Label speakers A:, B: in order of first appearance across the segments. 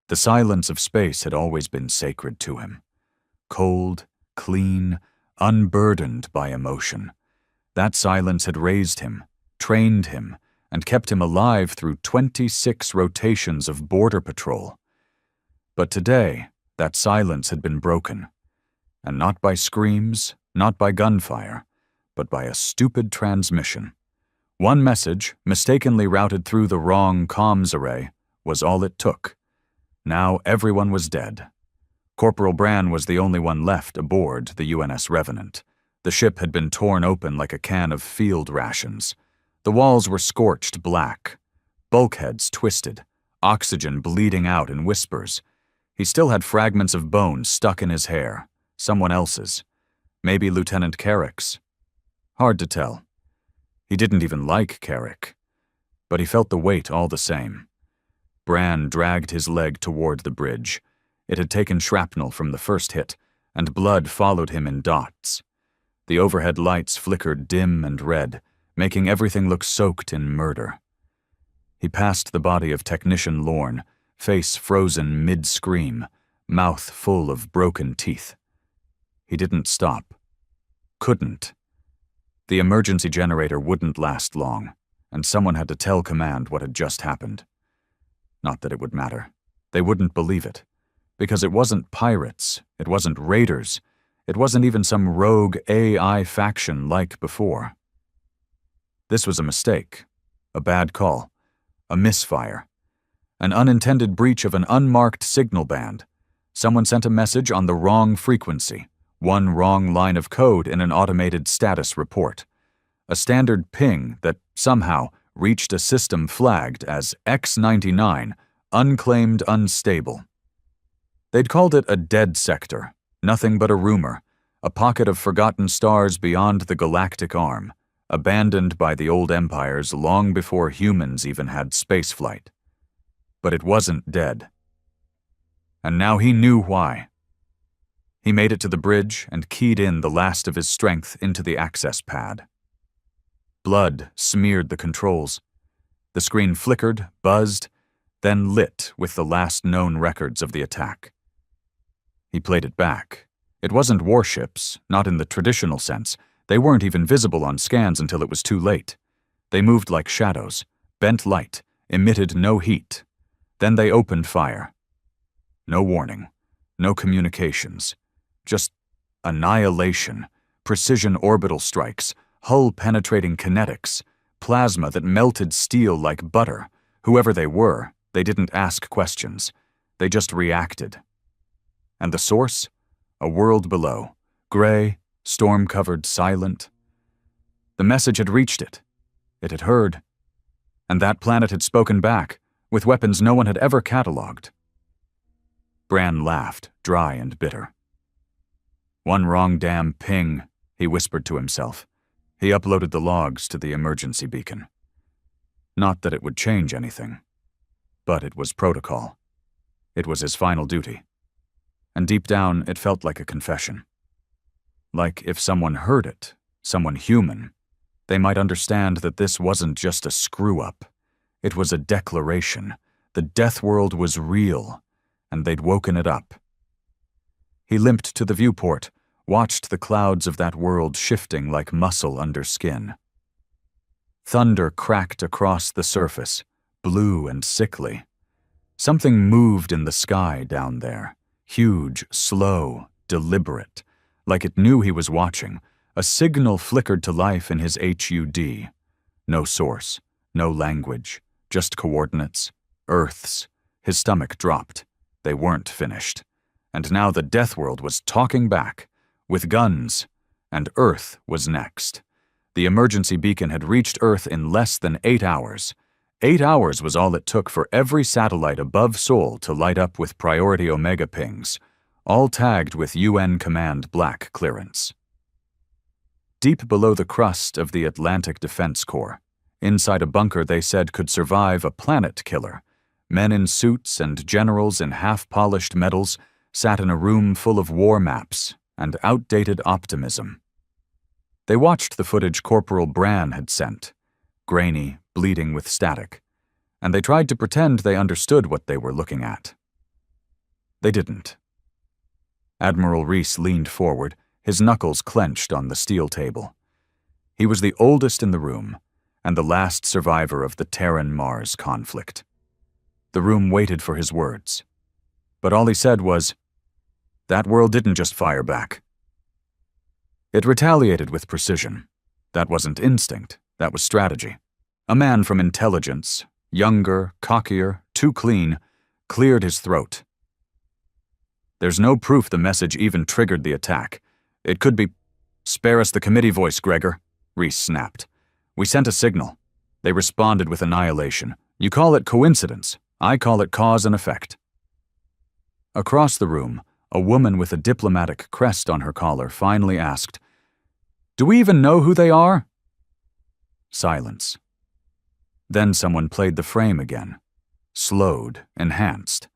A: The silence of space had always been sacred to him. Cold, clean, unburdened by emotion. That silence had raised him, trained him, and kept him alive through 26 rotations of border patrol. But today, that silence had been broken. And not by screams, not by gunfire, but by a stupid transmission. One message, mistakenly routed through the wrong comms array, was all it took. Now everyone was dead. Corporal Bran was the only one left aboard the UNS Revenant. The ship had been torn open like a can of field rations. The walls were scorched black, bulkheads twisted, oxygen bleeding out in whispers. He still had fragments of bone stuck in his hair, someone else's. Maybe Lieutenant Carrick's. Hard to tell. He didn't even like Carrick. But he felt the weight all the same. Bran dragged his leg toward the bridge. It had taken shrapnel from the first hit, and blood followed him in dots. The overhead lights flickered dim and red, making everything look soaked in murder. He passed the body of Technician Lorne, face frozen mid-scream, mouth full of broken teeth. He didn't stop. Couldn't. The emergency generator wouldn't last long, and someone had to tell command what had just happened. Not that it would matter. They wouldn't believe it. Because it wasn't pirates, it wasn't raiders, it wasn't even some rogue AI faction like before. This was a mistake, a bad call, a misfire, an unintended breach of an unmarked signal band. Someone sent a message on the wrong frequency, one wrong line of code in an automated status report. A standard ping that somehow reached a system flagged as X99, unclaimed unstable. They'd called it a dead sector, nothing but a rumor, a pocket of forgotten stars beyond the galactic arm, abandoned by the old empires long before humans even had spaceflight. But it wasn't dead. And now he knew why. He made it to the bridge and keyed in the last of his strength into the access pad. Blood smeared the controls. The screen flickered, buzzed, then lit with the last known records of the attack. He played it back. It wasn't warships, not in the traditional sense. They weren't even visible on scans until it was too late. They moved like shadows, bent light, emitted no heat. Then they opened fire. No warning, no communications. Just annihilation, precision orbital strikes, hull-penetrating kinetics, plasma that melted steel like butter. Whoever they were, they didn't ask questions. They just reacted. And the source? A world below, gray, storm-covered, silent. The message had reached it. It had heard. And that planet had spoken back, with weapons no one had ever catalogued. Bran laughed, dry and bitter. One wrong damn ping, he whispered to himself. He uploaded the logs to the emergency beacon. Not that it would change anything. But it was protocol. It was his final duty. And deep down, it felt like a confession. Like if someone heard it, someone human, they might understand that this wasn't just a screw-up. It was a declaration. The Deathworld was real, and they'd woken it up. He limped to the viewport, watched the clouds of that world shifting like muscle under skin. Thunder cracked across the surface, blue and sickly. Something moved in the sky down there. Huge, slow, deliberate, like it knew he was watching. A signal flickered to life in his HUD. No source, no language, just coordinates, Earths. His stomach dropped. They weren't finished. And now the Deathworld was talking back, with guns, and Earth was next. The emergency beacon had reached Earth in less than 8 hours. 8 hours was all it took for every satellite above Sol to light up with priority Omega pings, all tagged with UN Command Black clearance. Deep below the crust of the Atlantic Defense Corps, inside a bunker they said could survive a planet killer, men in suits and generals in half-polished medals sat in a room full of war maps and outdated optimism. They watched the footage Corporal Bran had sent, grainy, bleeding with static, and they tried to pretend they understood what they were looking at. They didn't. Admiral Reese leaned forward, his knuckles clenched on the steel table. He was the oldest in the room, and the last survivor of the Terran-Mars conflict. The room waited for his words. But all he said was, "That world didn't just fire back. It retaliated with precision. That wasn't instinct, that was strategy." A man from intelligence, younger, cockier, too clean, cleared his throat. "There's no proof the message even triggered the attack. It could be—" "Spare us the committee voice, Gregor," Reese snapped. "We sent a signal. They responded with annihilation. You call it coincidence. I call it cause and effect." Across the room, a woman with a diplomatic crest on her collar finally asked, "Do we even know who they are?" Silence. Then someone played the frame again. Slowed, enhanced.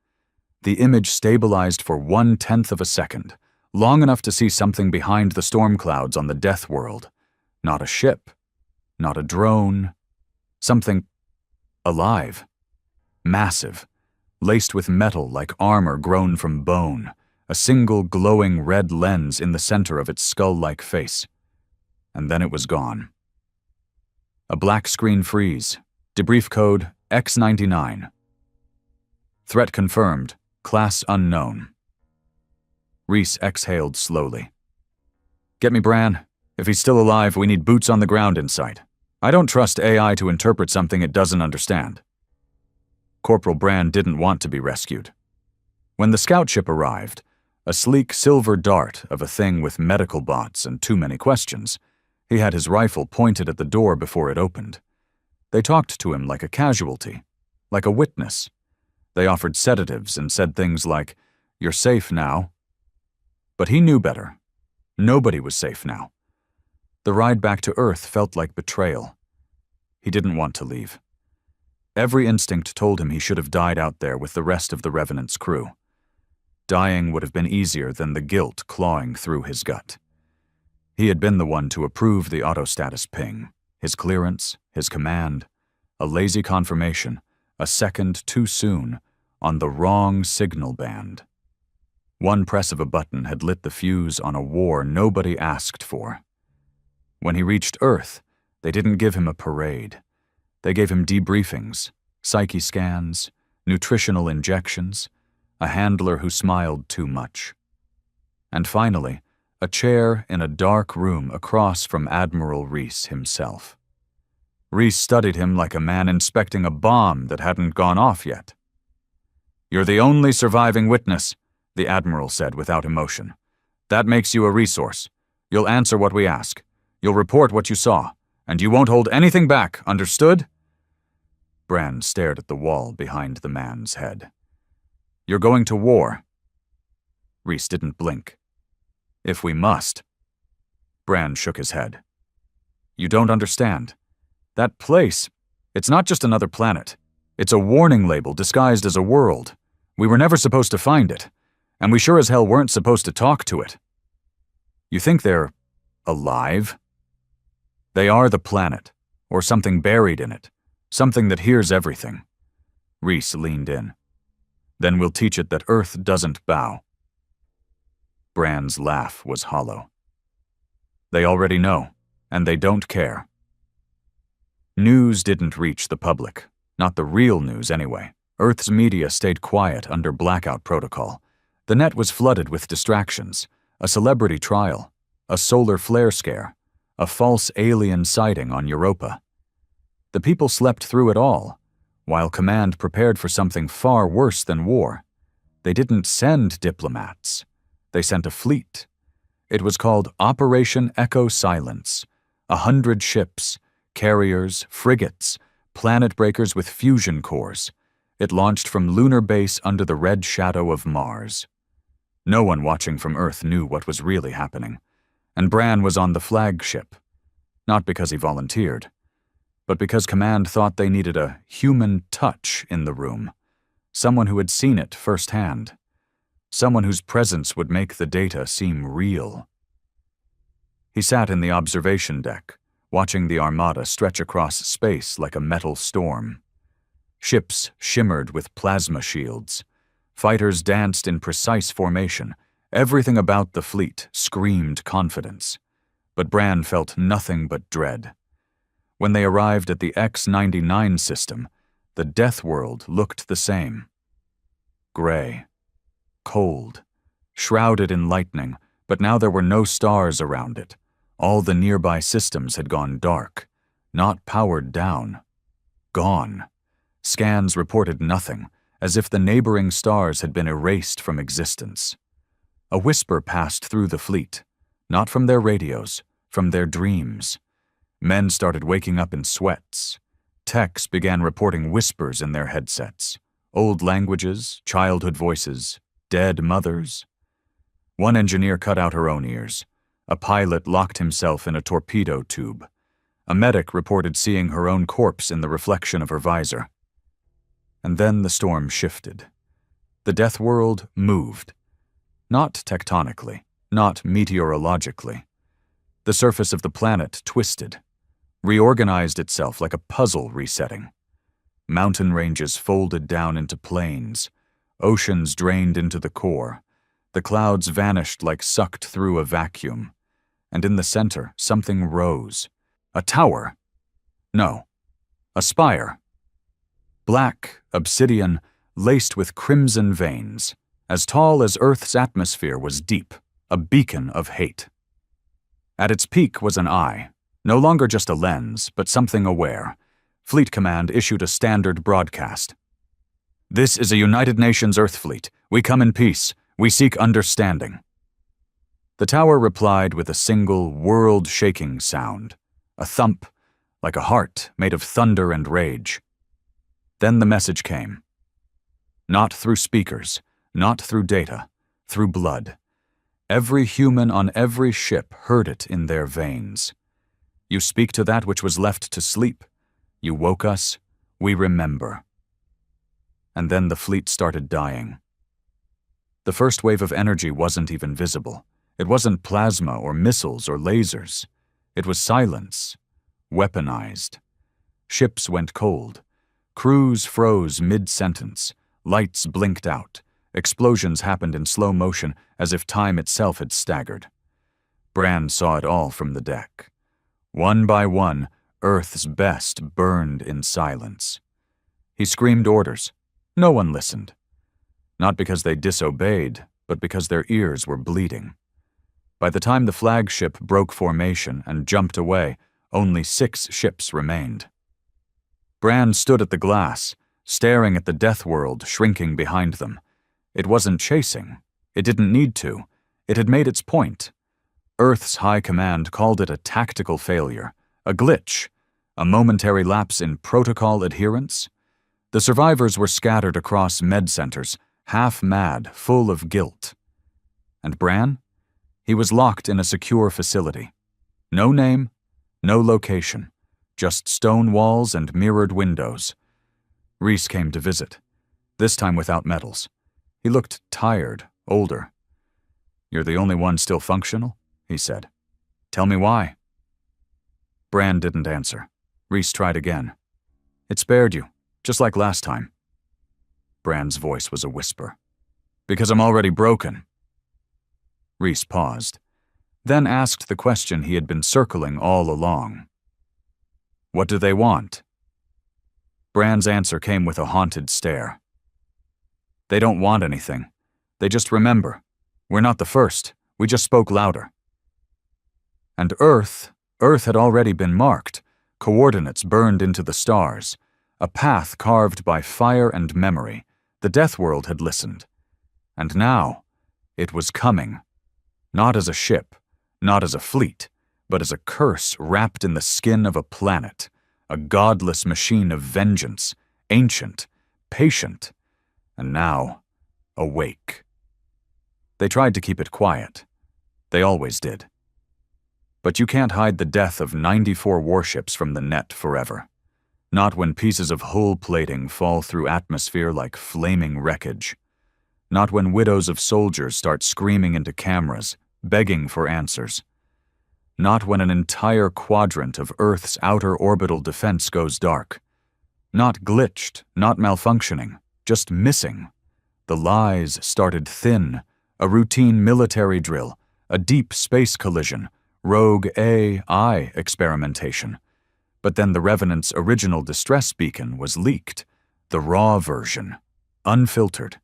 A: The image stabilized for 1/10 of a second, long enough to see something behind the storm clouds on the Deathworld. Not a ship, not a drone. Something alive. Massive. Laced with metal like armor grown from bone. A single glowing red lens in the center of its skull-like face. And then it was gone. A black screen freeze. Debrief code X99. Threat confirmed. Class unknown. Reese exhaled slowly. "Get me Bran. If he's still alive, we need boots on the ground in sight. I don't trust AI to interpret something it doesn't understand." Corporal Bran didn't want to be rescued. When the scout ship arrived, a sleek silver dart of a thing with medical bots and too many questions, he had his rifle pointed at the door before it opened. They talked to him like a casualty, like a witness. They offered sedatives and said things like, "You're safe now." But he knew better. Nobody was safe now. The ride back to Earth felt like betrayal. He didn't want to leave. Every instinct told him he should have died out there with the rest of the Revenant's crew. Dying would have been easier than the guilt clawing through his gut. He had been the one to approve the auto-status ping, his clearance, his command, a lazy confirmation, a second too soon, on the wrong signal band. One press of a button had lit the fuse on a war nobody asked for. When he reached Earth, they didn't give him a parade. They gave him debriefings, psyche scans, nutritional injections, a handler who smiled too much. And finally, a chair in a dark room across from Admiral Reese himself. Reese studied him like a man inspecting a bomb that hadn't gone off yet. "You're the only surviving witness," the Admiral said without emotion. "That makes you a resource. You'll answer what we ask. You'll report what you saw, and you won't hold anything back, understood?" Bran stared at the wall behind the man's head. "You're going to war." Reese didn't blink. "If we must." Bran shook his head. "You don't understand. That place, it's not just another planet. It's a warning label disguised as a world. We were never supposed to find it, and we sure as hell weren't supposed to talk to it. You think they're alive? They are the planet, or something buried in it, something that hears everything." Reese leaned in. "Then we'll teach it that Earth doesn't bow." Bran's laugh was hollow. "They already know, and they don't care." News didn't reach the public, not the real news anyway. Earth's media stayed quiet under blackout protocol. The net was flooded with distractions, a celebrity trial, a solar flare scare, a false alien sighting on Europa. The people slept through it all, while Command prepared for something far worse than war. They didn't send diplomats. They sent a fleet. It was called Operation Echo Silence. 100 ships, carriers, frigates, planet breakers with fusion cores. It launched from lunar base under the red shadow of Mars. No one watching from Earth knew what was really happening, and Bran was on the flagship, not because he volunteered, but because Command thought they needed a human touch in the room, someone who had seen it firsthand, someone whose presence would make the data seem real. He sat in the observation deck, watching the Armada stretch across space like a metal storm. Ships shimmered with plasma shields. Fighters danced in precise formation. Everything about the fleet screamed confidence. But Bran felt nothing but dread. When they arrived at the X-99 system, the Deathworld looked the same. Gray. Cold. Shrouded in lightning, but now there were no stars around it. All the nearby systems had gone dark. Not powered down. Gone. Scans reported nothing, as if the neighboring stars had been erased from existence. A whisper passed through the fleet, not from their radios, from their dreams. Men started waking up in sweats. Techs began reporting whispers in their headsets. Old languages, childhood voices, dead mothers. One engineer cut out her own ears. A pilot locked himself in a torpedo tube. A medic reported seeing her own corpse in the reflection of her visor. And then the storm shifted. The Deathworld moved. Not tectonically, not meteorologically. The surface of the planet twisted, reorganized itself like a puzzle resetting. Mountain ranges folded down into plains. Oceans drained into the core. The clouds vanished like sucked through a vacuum. And in the center, something rose. A tower. No, a spire. Black, obsidian, laced with crimson veins. As tall as Earth's atmosphere was deep, a beacon of hate. At its peak was an eye, no longer just a lens, but something aware. Fleet Command issued a standard broadcast. "This is a United Nations Earth fleet. We come in peace. We seek understanding." The tower replied with a single, world-shaking sound. A thump, like a heart made of thunder and rage. Then the message came. Not through speakers, not through data, through blood. Every human on every ship heard it in their veins. "You speak to that which was left to sleep. You woke us. We remember." And then the fleet started dying. The first wave of energy wasn't even visible. It wasn't plasma or missiles or lasers. It was silence, weaponized. Ships went cold. Crews froze mid-sentence. Lights blinked out. Explosions happened in slow motion as if time itself had staggered. Bran saw it all from the deck. One by one, Earth's best burned in silence. He screamed orders. No one listened. Not because they disobeyed, but because their ears were bleeding. By the time the flagship broke formation and jumped away, only 6 ships remained. Bran stood at the glass, staring at the Deathworld shrinking behind them. It wasn't chasing. It didn't need to. It had made its point. Earth's high command called it a tactical failure, a glitch, a momentary lapse in protocol adherence. The survivors were scattered across med centers, half mad, full of guilt. And Bran? He was locked in a secure facility. No name, no location, just stone walls and mirrored windows. Rhys came to visit, this time without medals. He looked tired, older. "You're the only one still functional?" he said. "Tell me why." Bran didn't answer. Rhys tried again. "It spared you, just like last time." Bran's voice was a whisper. "Because I'm already broken." Rhys paused, then asked the question he had been circling all along. "What do they want?" Bran's answer came with a haunted stare. "They don't want anything. They just remember. We're not the first. We just spoke louder." And Earth had already been marked, coordinates burned into the stars, a path carved by fire and memory. The Deathworld had listened. And now, it was coming. Not as a ship, not as a fleet, but as a curse wrapped in the skin of a planet, a godless machine of vengeance, ancient, patient, and now, awake. They tried to keep it quiet. They always did. But you can't hide the death of 94 warships from the net forever. Not when pieces of hull plating fall through atmosphere like flaming wreckage. Not when widows of soldiers start screaming into cameras, begging for answers. Not when an entire quadrant of Earth's outer orbital defense goes dark. Not glitched, not malfunctioning, just missing. The lies started thin: a routine military drill, a deep space collision, rogue AI experimentation. But then the Revenant's original distress beacon was leaked, the raw version, unfiltered.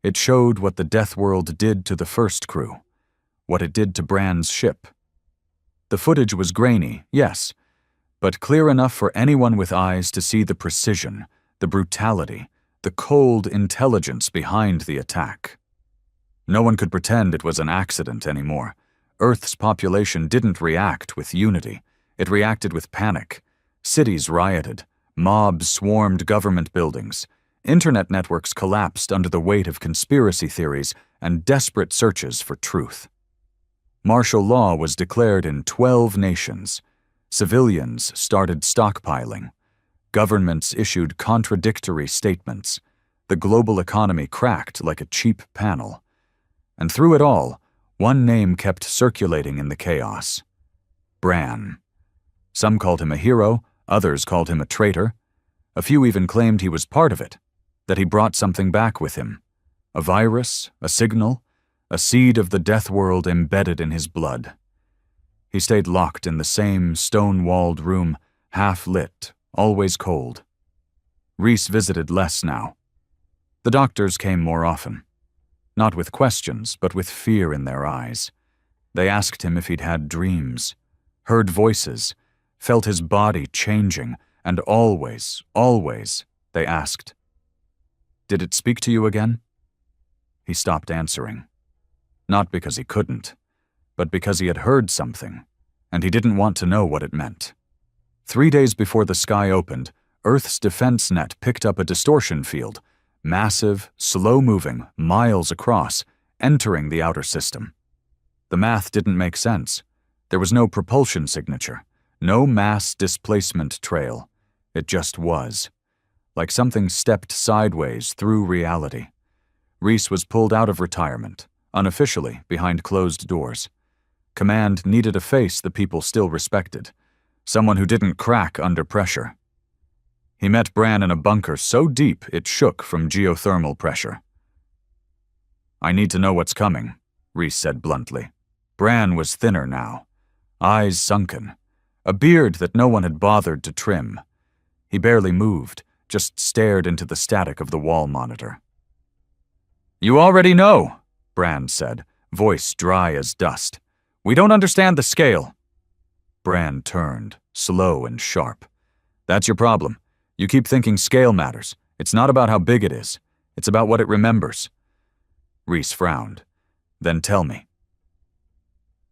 A: It showed what the Deathworld did to the first crew, what it did to Bran's ship. The footage was grainy, yes, but clear enough for anyone with eyes to see the precision, the brutality, the cold intelligence behind the attack. No one could pretend it was an accident anymore. Earth's population didn't react with unity. It reacted with panic. Cities rioted. Mobs swarmed government buildings. Internet networks collapsed under the weight of conspiracy theories and desperate searches for truth. Martial law was declared in 12 nations. Civilians started stockpiling. Governments issued contradictory statements. The global economy cracked like a cheap panel. And through it all, one name kept circulating in the chaos: Bran. Some called him a hero, others called him a traitor. A few even claimed he was part of it, that he brought something back with him: a virus, a signal, a seed of the Deathworld embedded in his blood. He stayed locked in the same stone-walled room, half-lit, always cold. Rhys visited less now. The doctors came more often. Not with questions, but with fear in their eyes. They asked him if he'd had dreams, heard voices, felt his body changing, and always, they asked, "Did it speak to you again?" He stopped answering. Not because he couldn't, but because he had heard something, and he didn't want to know what it meant. 3 days before the sky opened, Earth's defense net picked up a distortion field, massive, slow-moving, miles across, entering the outer system. The math didn't make sense. There was no propulsion signature, no mass displacement trail. It just was. Like something stepped sideways through reality. Rhys was pulled out of retirement, unofficially, behind closed doors. Command needed a face the people still respected, someone who didn't crack under pressure. He met Bran in a bunker so deep it shook from geothermal pressure. "I need to know what's coming," Rhys said bluntly. Bran was thinner now, eyes sunken, a beard that no one had bothered to trim. He barely moved, just stared into the static of the wall monitor. "You already know," Bran said, voice dry as dust. "We don't understand the scale." Bran turned, slow and sharp. "That's your problem. You keep thinking scale matters. It's not about how big it is. It's about what it remembers." Rhys frowned. "Then tell me."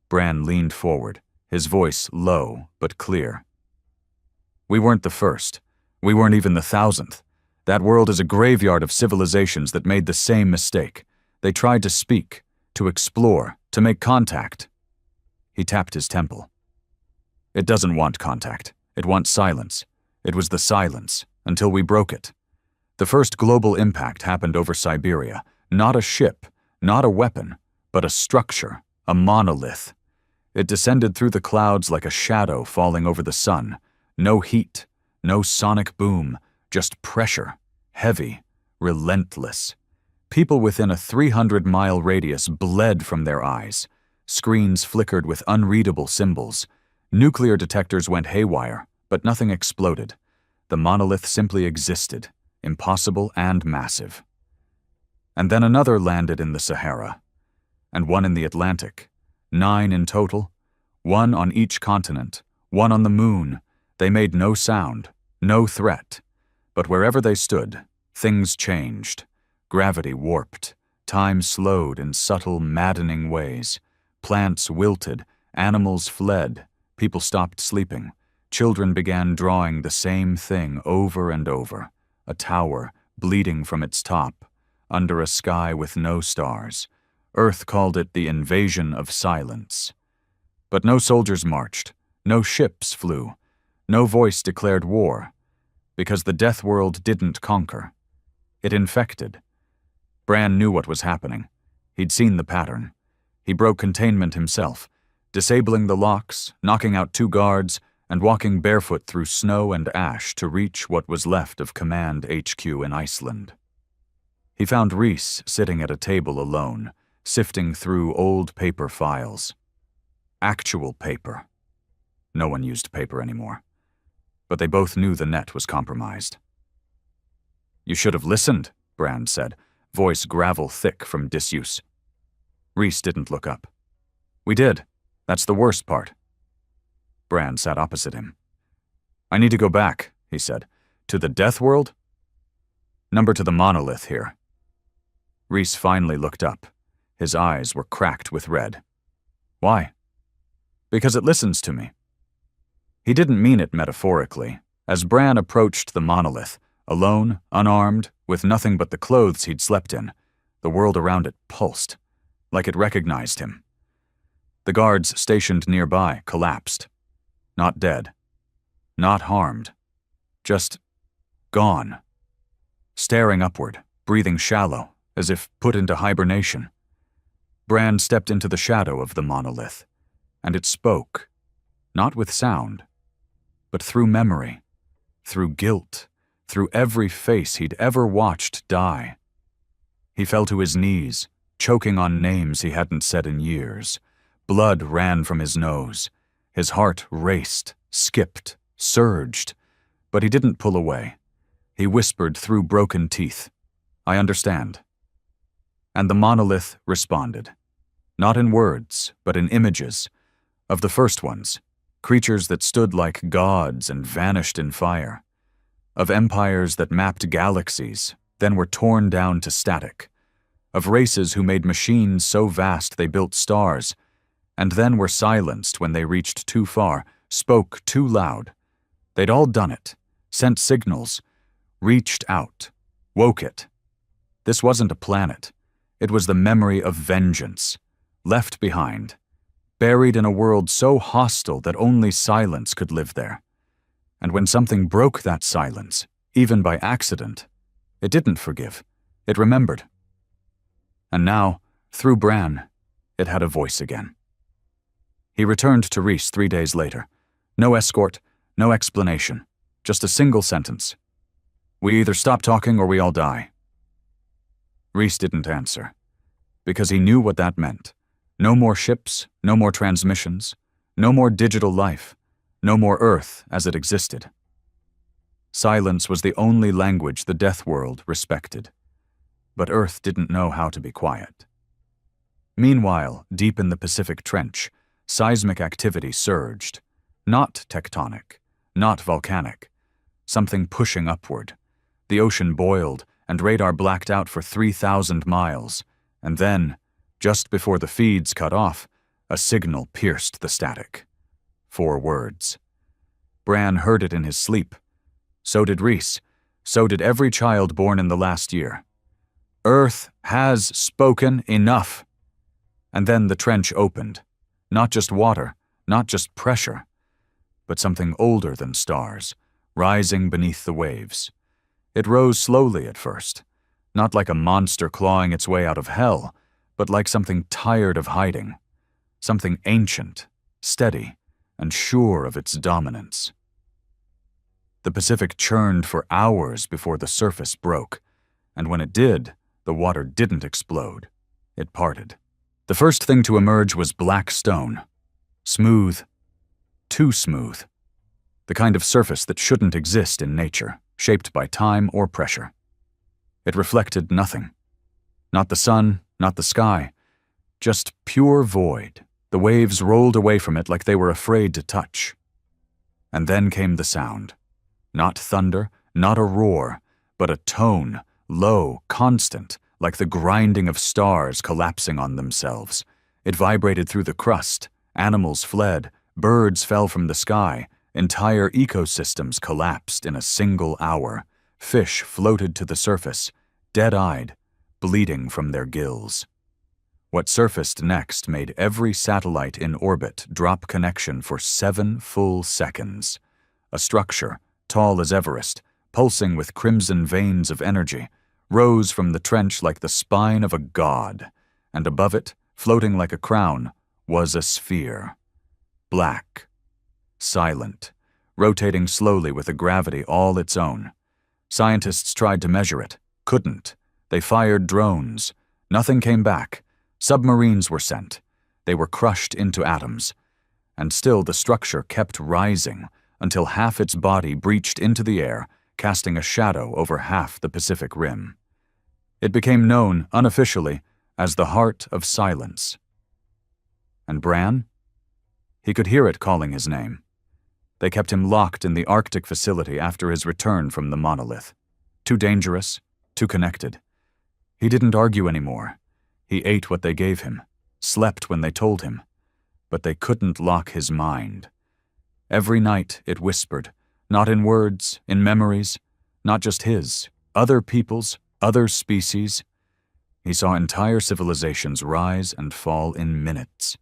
A: Bran leaned forward, his voice low but clear. "We weren't the first. We weren't even the 1,000th. That world is a graveyard of civilizations that made the same mistake. They tried to speak, to explore, to make contact." He tapped his temple. "It doesn't want contact. It wants silence. It was the silence, until we broke it. The first global impact happened over Siberia. Not a ship, not a weapon, but a structure, a monolith. It descended through the clouds like a shadow falling over the sun. No heat, no sonic boom, just pressure, heavy, relentless. People within a 300-mile radius bled from their eyes. Screens flickered with unreadable symbols. Nuclear detectors went haywire, but nothing exploded. The monolith simply existed, impossible and massive. And then another landed in the Sahara, and one in the Atlantic. 9 in total, 1 on each continent, 1 on the moon. They made no sound, no threat. But wherever they stood, things changed. Gravity warped. Time slowed in subtle, maddening ways. Plants wilted, animals fled, people stopped sleeping. Children began drawing the same thing over and over. A tower, bleeding from its top, under a sky with no stars. Earth called it the invasion of silence. But no soldiers marched, no ships flew, no voice declared war, because the Deathworld didn't conquer. It infected. Bran knew what was happening. He'd seen the pattern. He broke containment himself, disabling the locks, knocking out 2 guards, and walking barefoot through snow and ash to reach what was left of Command HQ in Iceland. He found Reese sitting at a table alone, sifting through old paper files. Actual paper. No one used paper anymore. But they both knew the net was compromised. "You should have listened," Brand said, voice gravel thick from disuse. Reese didn't look up. "We did. That's the worst part." Brand sat opposite him. "I need to go back," he said. "To the Deathworld?" "Number to the monolith here." Reese finally looked up. His eyes were cracked with red. "Why?" "Because it listens to me." He didn't mean it metaphorically. As Bran approached the monolith, alone, unarmed, with nothing but the clothes he'd slept in, the world around it pulsed, like it recognized him. The guards stationed nearby collapsed. Not dead. Not harmed. Just gone. Staring upward, breathing shallow, as if put into hibernation. Bran stepped into the shadow of the monolith, and it spoke, not with sound, but through memory, through guilt, through every face he'd ever watched die. He fell to his knees, choking on names he hadn't said in years. Blood ran from his nose. His heart raced, skipped, surged, but he didn't pull away. He whispered through broken teeth, "I understand." And the monolith responded, not in words, but in images, of the first ones, creatures that stood like gods and vanished in fire, of empires that mapped galaxies, then were torn down to static, of races who made machines so vast they built stars, and then were silenced when they reached too far, spoke too loud. They'd all done it, sent signals, reached out, woke it. This wasn't a planet. It was the memory of vengeance, left behind, buried in a world so hostile that only silence could live there. And when something broke that silence, even by accident, it didn't forgive. It remembered. And now, through Bran, it had a voice again. He returned to Reese 3 days later. No escort, no explanation, just a single sentence. "We either stop talking or we all die." Reese didn't answer, because he knew what that meant. No more ships, no more transmissions, no more digital life, no more Earth as it existed. Silence was the only language the Deathworld respected. But Earth didn't know how to be quiet. Meanwhile, deep in the Pacific Trench, seismic activity surged. Not tectonic, not volcanic. Something pushing upward. The ocean boiled, and radar blacked out for 3,000 miles, and then, just before the feeds cut off, a signal pierced the static. 4 words. Bran heard it in his sleep. So did Reese. So did every child born in the last year. "Earth has spoken enough." And then the trench opened. Not just water, not just pressure, but something older than stars, rising beneath the waves. It rose slowly at first, not like a monster clawing its way out of hell, but like something tired of hiding, something ancient, steady, and sure of its dominance. The Pacific churned for hours before the surface broke, and when it did, the water didn't explode. It parted. The first thing to emerge was black stone. Smooth. Too smooth. The kind of surface that shouldn't exist in nature, shaped by time or pressure. It reflected nothing. Not the sun, not the sky. Just pure void. The waves rolled away from it like they were afraid to touch. And then came the sound. Not thunder, not a roar, but a tone, low, constant, like the grinding of stars collapsing on themselves. It vibrated through the crust. Animals fled. Birds fell from the sky. Entire ecosystems collapsed in a single hour. Fish floated to the surface, dead-eyed, bleeding from their gills. What surfaced next made every satellite in orbit drop connection for 7 full seconds. A structure, tall as Everest, pulsing with crimson veins of energy, rose from the trench like the spine of a god, and above it, floating like a crown, was a sphere. Black. Silent. Rotating slowly with a gravity all its own. Scientists tried to measure it, couldn't, They fired drones. Nothing came back. Submarines were sent. They were crushed into atoms. And still the structure kept rising until half its body breached into the air, casting a shadow over half the Pacific Rim. It became known, unofficially, as the Heart of Silence. And Bran? He could hear it calling his name. They kept him locked in the Arctic facility after his return from the monolith. Too dangerous, too connected. He didn't argue anymore. He ate what they gave him, slept when they told him. But they couldn't lock his mind. Every night it whispered, not in words, in memories, not just his, other people's, other species. He saw entire civilizations rise and fall in minutes.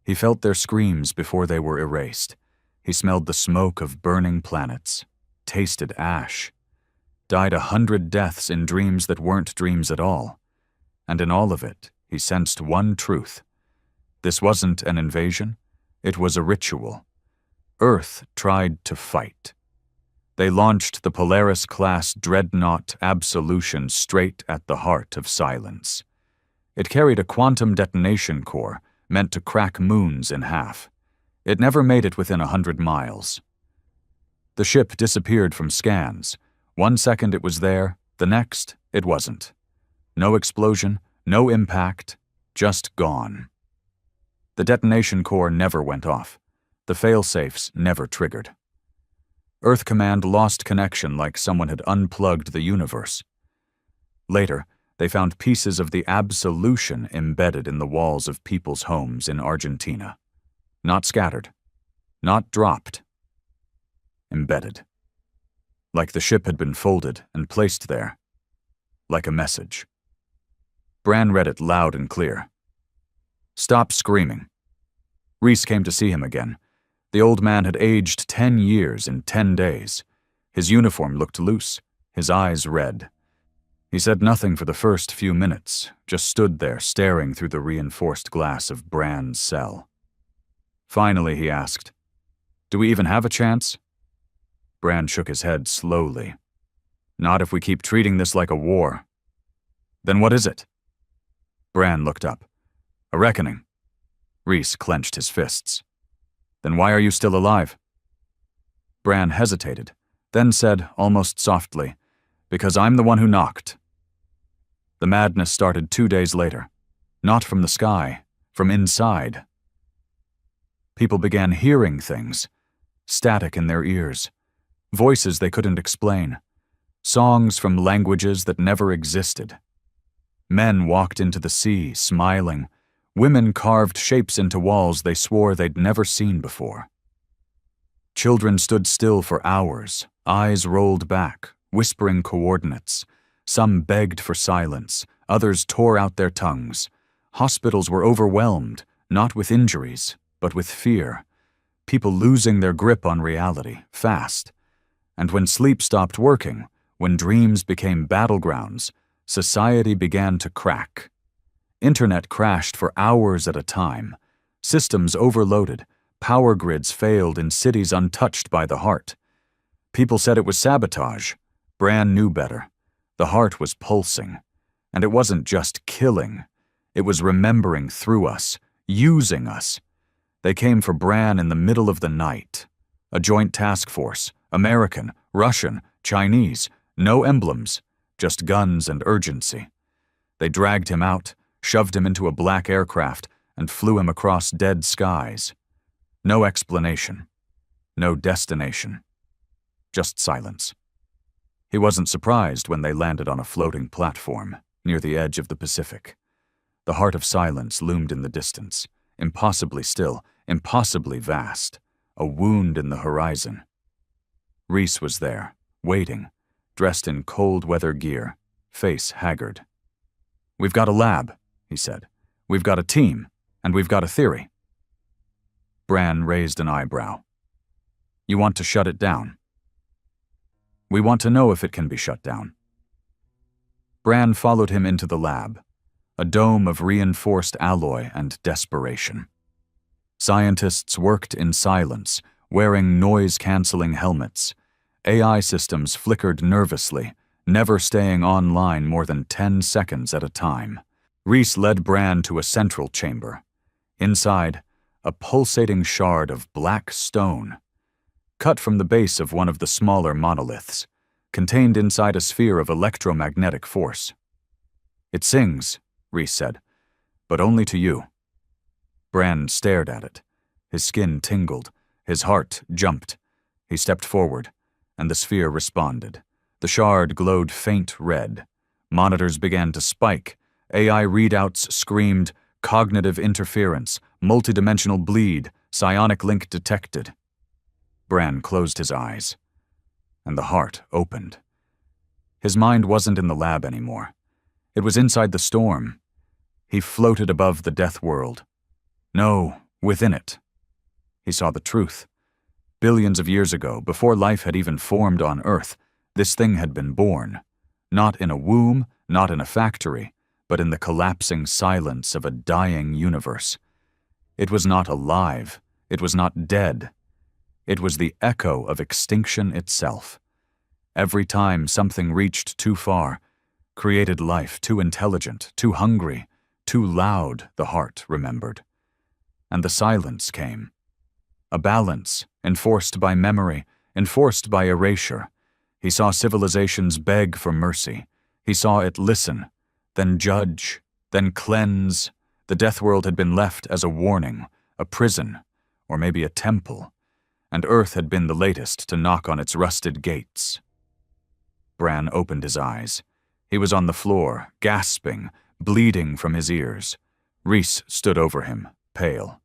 A: He felt their screams before they were erased. He smelled the smoke of burning planets, tasted ash, died 100 deaths in dreams that weren't dreams at all. And in all of it, he sensed one truth. This wasn't an invasion, it was a ritual. Earth tried to fight. They launched the Polaris-class dreadnought Absolution straight at the Heart of Silence. It carried a quantum detonation core meant to crack moons in half. It never made it within 100 miles. The ship disappeared from scans. 1 second it was there, the next it wasn't. No explosion, no impact, just gone. The detonation core never went off. The fail-safes never triggered. Earth Command lost connection like someone had unplugged the universe. Later, they found pieces of the Absolution embedded in the walls of people's homes in Argentina. Not scattered. Not dropped. Embedded. Like the ship had been folded and placed there. Like a message. Bran read it loud and clear. Stop screaming. Rhys came to see him again. The old man had aged 10 years in 10 days. His uniform looked loose, his eyes red. He said nothing for the first few minutes, just stood there staring through the reinforced glass of Bran's cell. Finally, he asked, "Do we even have a chance?" Bran shook his head slowly. "Not if we keep treating this like a war." "Then what is it?" Bran looked up. "A reckoning." Rhys clenched his fists. "Then why are you still alive?" Bran hesitated, then said, almost softly, "Because I'm the one who knocked." The madness started 2 days later. Not from the sky, from inside. People began hearing things, static in their ears, voices they couldn't explain, songs from languages that never existed. Men walked into the sea, smiling. Women carved shapes into walls they swore they'd never seen before. Children stood still for hours, eyes rolled back, whispering coordinates. Some begged for silence, others tore out their tongues. Hospitals were overwhelmed, not with injuries, but with fear. People losing their grip on reality, fast. And when sleep stopped working, when dreams became battlegrounds, society began to crack. Internet crashed for hours at a time. Systems overloaded. Power grids failed in cities untouched by the heart. People said it was sabotage. Bran knew better. The heart was pulsing. And it wasn't just killing. It was remembering through us, using us. They came for Bran in the middle of the night. A joint task force, American, Russian, Chinese, no emblems, just guns and urgency. They dragged him out, shoved him into a black aircraft, and flew him across dead skies. No explanation. No destination. Just silence. He wasn't surprised when they landed on a floating platform near the edge of the Pacific. The Heart of Silence loomed in the distance, impossibly still, impossibly vast, a wound in the horizon. Rhys was there, waiting, dressed in cold-weather gear, face haggard. "We've got a lab," he said. "We've got a team, and we've got a theory." Bran raised an eyebrow. "You want to shut it down?" "We want to know if it can be shut down." Bran followed him into the lab, a dome of reinforced alloy and desperation. Scientists worked in silence, wearing noise-canceling helmets. AI systems flickered nervously, never staying online more than 10 seconds at a time. Reese led Bran to a central chamber. Inside, a pulsating shard of black stone, cut from the base of one of the smaller monoliths, contained inside a sphere of electromagnetic force. "It sings," Reese said, "but only to you." Bran stared at it. His skin tingled. His heart jumped. He stepped forward, and the sphere responded. The shard glowed faint red. Monitors began to spike. AI readouts screamed, "Cognitive interference, multidimensional bleed, psionic link detected." Bran closed his eyes, and the heart opened. His mind wasn't in the lab anymore. It was inside the storm. He floated above the Deathworld. No, within it. He saw the truth. Billions of years ago, before life had even formed on Earth, this thing had been born. Not in a womb, not in a factory, but in the collapsing silence of a dying universe. It was not alive. It was not dead. It was the echo of extinction itself. Every time something reached too far, created life too intelligent, too hungry, too loud, the heart remembered. And the silence came. A balance, enforced by memory, enforced by erasure. He saw civilizations beg for mercy. He saw it listen, then judge, then cleanse. The Deathworld had been left as a warning, a prison, or maybe a temple, and Earth had been the latest to knock on its rusted gates. Bran opened his eyes. He was on the floor, gasping, bleeding from his ears. Reese stood over him, pale.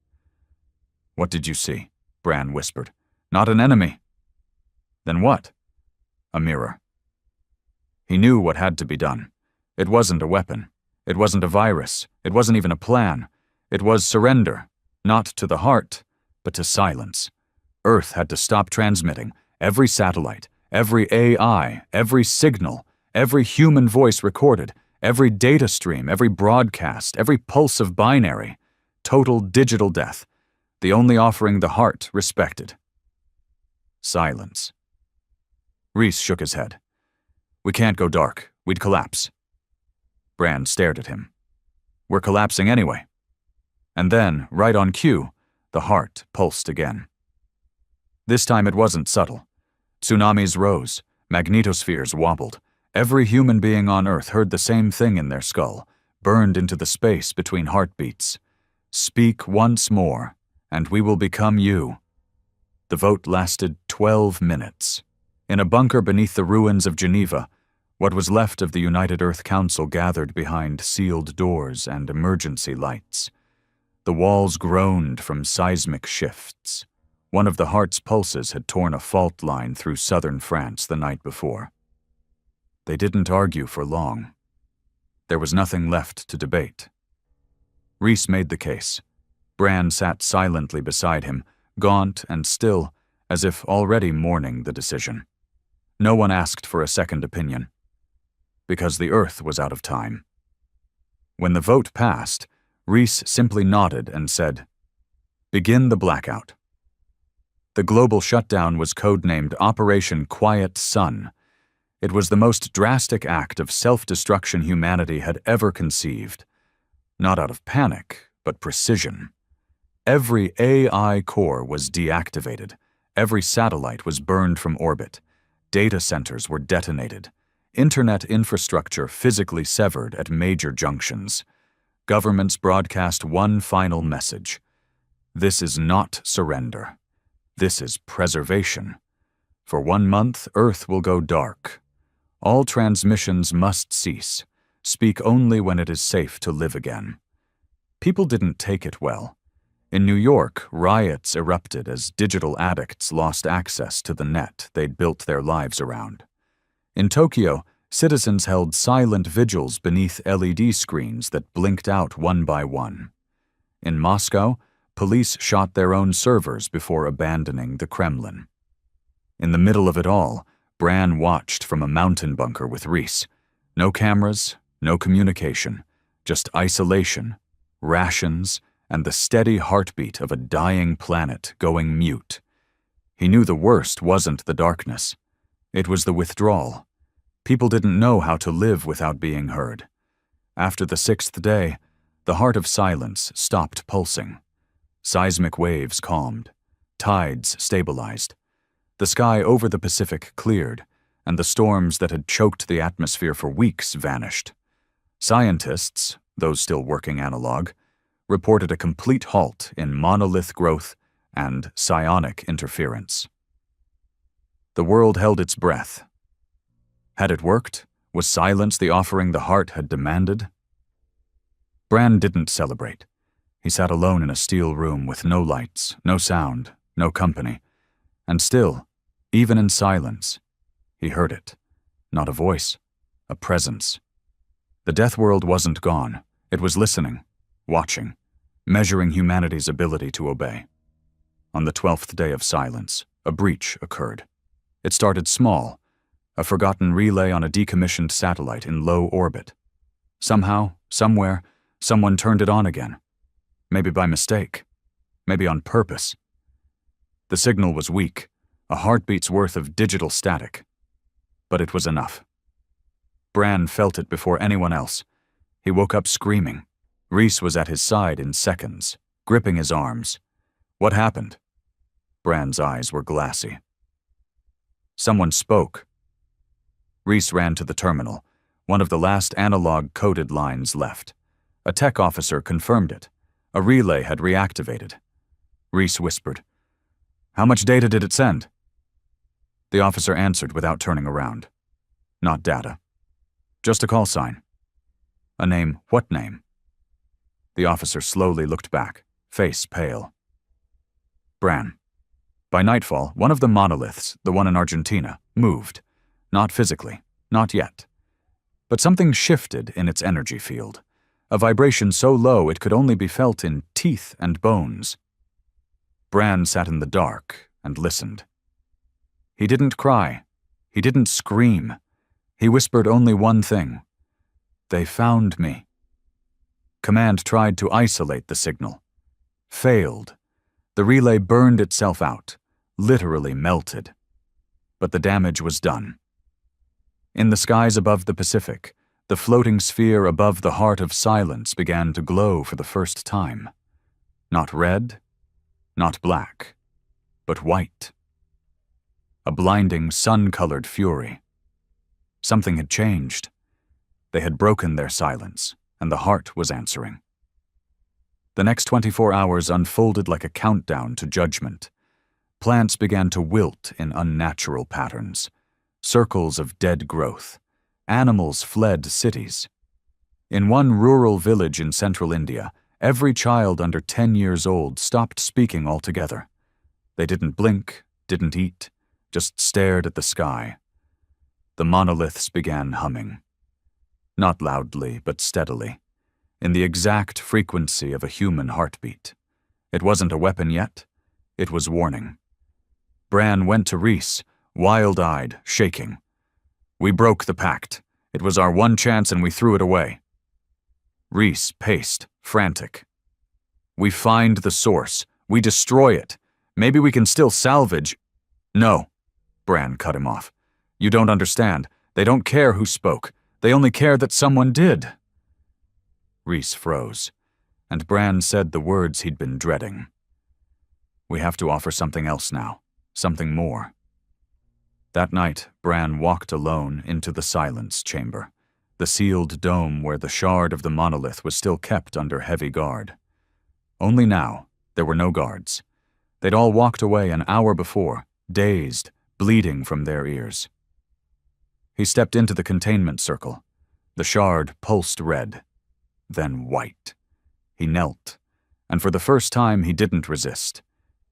A: "What did you see?" Bran whispered. "Not an enemy." "Then what?" "A mirror." He knew what had to be done. It wasn't a weapon. It wasn't a virus. It wasn't even a plan. It was surrender, not to the heart, but to silence. Earth had to stop transmitting. Every satellite, every AI, every signal, every human voice recorded, every data stream, every broadcast, every pulse of binary. Total digital death. The only offering the heart respected. Silence. Reese shook his head. "We can't go dark. We'd collapse." Bran stared at him. "We're collapsing anyway." And then, right on cue, the heart pulsed again. This time it wasn't subtle. Tsunamis rose, magnetospheres wobbled. Every human being on Earth heard the same thing in their skull, burned into the space between heartbeats. "Speak once more, and we will become you." The vote lasted 12 minutes. In a bunker beneath the ruins of Geneva, what was left of the United Earth Council gathered behind sealed doors and emergency lights. The walls groaned from seismic shifts. One of the heart's pulses had torn a fault line through southern France the night before. They didn't argue for long. There was nothing left to debate. Reese made the case. Bran sat silently beside him, gaunt and still, as if already mourning the decision. No one asked for a second opinion, because the Earth was out of time. When the vote passed, Reese simply nodded and said, "Begin the blackout." The global shutdown was codenamed Operation Quiet Sun. It was the most drastic act of self-destruction humanity had ever conceived. Not out of panic, but precision. Every AI core was deactivated. Every satellite was burned from orbit. Data centers were detonated. Internet infrastructure physically severed at major junctions. Governments broadcast one final message. This is not surrender. This is preservation. For 1 month, Earth will go dark. All transmissions must cease. Speak only when it is safe to live again. People didn't take it well. In New York, riots erupted as digital addicts lost access to the net they'd built their lives around. In Tokyo, citizens held silent vigils beneath LED screens that blinked out one by one. In Moscow, police shot their own servers before abandoning the Kremlin. In the middle of it all, Bran watched from a mountain bunker with Reese. No cameras, no communication, just isolation, rations, and the steady heartbeat of a dying planet going mute. He knew the worst wasn't the darkness. It was the withdrawal. People didn't know how to live without being heard. After the 6th day, the heart of silence stopped pulsing. Seismic waves calmed. Tides stabilized. The sky over the Pacific cleared, and the storms that had choked the atmosphere for weeks vanished. Scientists, those still working analog, reported a complete halt in monolith growth and psionic interference. The world held its breath. Had it worked? Was silence the offering the heart had demanded? Bran didn't celebrate. He sat alone in a steel room with no lights, no sound, no company. And still, even in silence, he heard it. Not a voice, a presence. The Deathworld wasn't gone. It was listening, watching, measuring humanity's ability to obey. On the 12th day of silence, a breach occurred. It started small, a forgotten relay on a decommissioned satellite in low orbit. Somehow, somewhere, someone turned it on again. Maybe by mistake. Maybe on purpose. The signal was weak, a heartbeat's worth of digital static. But it was enough. Bran felt it before anyone else. He woke up screaming. Rhys was at his side in seconds, gripping his arms. What happened? Bran's eyes were glassy. Someone spoke. Rhys ran to the terminal, one of the last analog-coded lines left. A tech officer confirmed it. A relay had reactivated. Rhys whispered, "How much data did it send?" The officer answered without turning around. "Not data. Just a call sign." "A name? What name?" The officer slowly looked back, face pale. "Bran." By nightfall, one of the monoliths, the one in Argentina, moved. Not physically, not yet. But something shifted in its energy field, a vibration so low it could only be felt in teeth and bones. Bran sat in the dark and listened. He didn't cry. He didn't scream. He whispered only one thing. "They found me." Command tried to isolate the signal. Failed. The relay burned itself out, literally melted. But the damage was done. In the skies above the Pacific, the floating sphere above the heart of silence began to glow for the first time. Not red, not black, but white. A blinding, sun-colored fury. Something had changed. They had broken their silence, and the heart was answering. The next 24 hours unfolded like a countdown to judgment. Plants began to wilt in unnatural patterns. Circles of dead growth. Animals fled cities. In one rural village in central India, every child under 10 years old stopped speaking altogether. They didn't blink, didn't eat, just stared at the sky. The monoliths began humming. Not loudly, but steadily, in the exact frequency of a human heartbeat. It wasn't a weapon yet. It was warning. Bran went to Rhys, wild-eyed, shaking. "We broke the pact. It was our one chance and we threw it away." Rhys paced, frantic. "We find the source. We destroy it. Maybe we can still salvage—" "No," Bran cut him off. "You don't understand. They don't care who spoke. They only care that someone did." Rhys froze, and Bran said the words he'd been dreading. "We have to offer something else now. Something more." That night, Bran walked alone into the silence chamber, the sealed dome where the shard of the monolith was still kept under heavy guard. Only now, there were no guards. They'd all walked away an hour before, dazed, bleeding from their ears. He stepped into the containment circle. The shard pulsed red, then white. He knelt, and for the first time he didn't resist.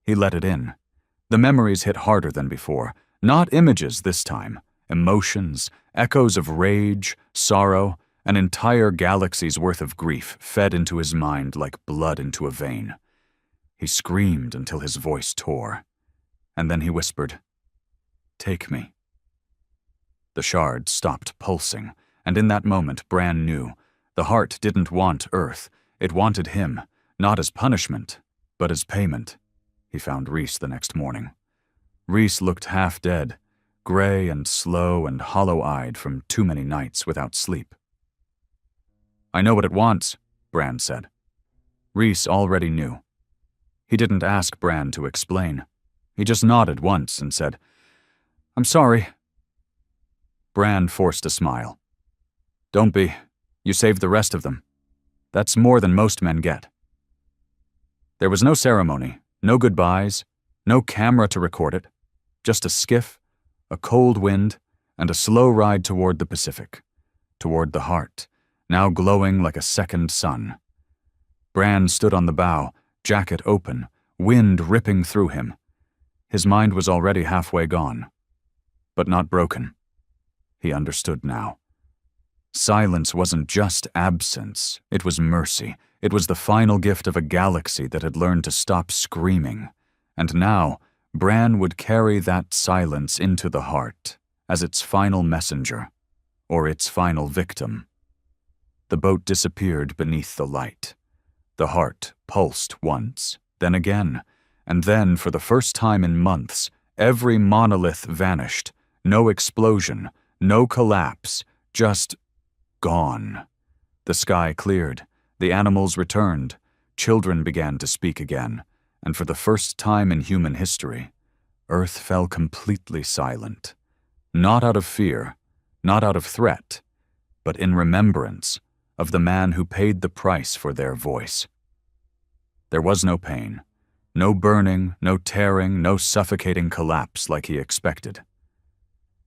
A: He let it in. The memories hit harder than before. Not images this time, emotions, echoes of rage, sorrow, an entire galaxy's worth of grief fed into his mind like blood into a vein. He screamed until his voice tore, and then he whispered, "Take me." The shard stopped pulsing, and in that moment Bran knew. The heart didn't want Earth. It wanted him, not as punishment, but as payment. He found Rhys the next morning. Rhys looked half dead, gray and slow and hollow-eyed from too many nights without sleep. "I know what it wants," Bran said. Rhys already knew. He didn't ask Bran to explain. He just nodded once and said, "I'm sorry." Bran forced a smile. "Don't be. You saved the rest of them. That's more than most men get." There was no ceremony, no goodbyes, no camera to record it, just a skiff, a cold wind, and a slow ride toward the Pacific, toward the heart, now glowing like a second sun. Bran stood on the bow, jacket open, wind ripping through him. His mind was already halfway gone, but not broken. He understood now. Silence wasn't just absence, it was mercy. It was the final gift of a galaxy that had learned to stop screaming. And now, Bran would carry that silence into the heart as its final messenger, or its final victim. The boat disappeared beneath the light. The heart pulsed once, then again, and then, for the first time in months, every monolith vanished. No explosion, no collapse, just gone. The sky cleared, the animals returned, children began to speak again, and for the first time in human history, Earth fell completely silent. Not out of fear, not out of threat, but in remembrance of the man who paid the price for their voice. There was no pain, no burning, no tearing, no suffocating collapse like he expected.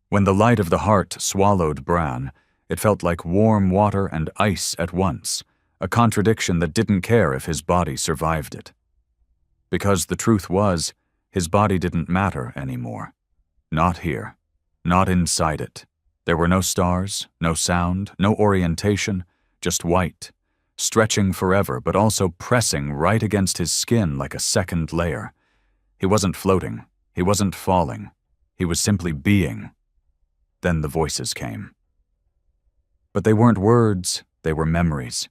A: When the light of the heart swallowed Bran, it felt like warm water and ice at once, a contradiction that didn't care if his body survived it. Because the truth was, his body didn't matter anymore. Not here. Not inside it. There were no stars, no sound, no orientation, just white, stretching forever but also pressing right against his skin like a second layer. He wasn't floating. He wasn't falling. He was simply being. Then the voices came. But they weren't words, they were memories,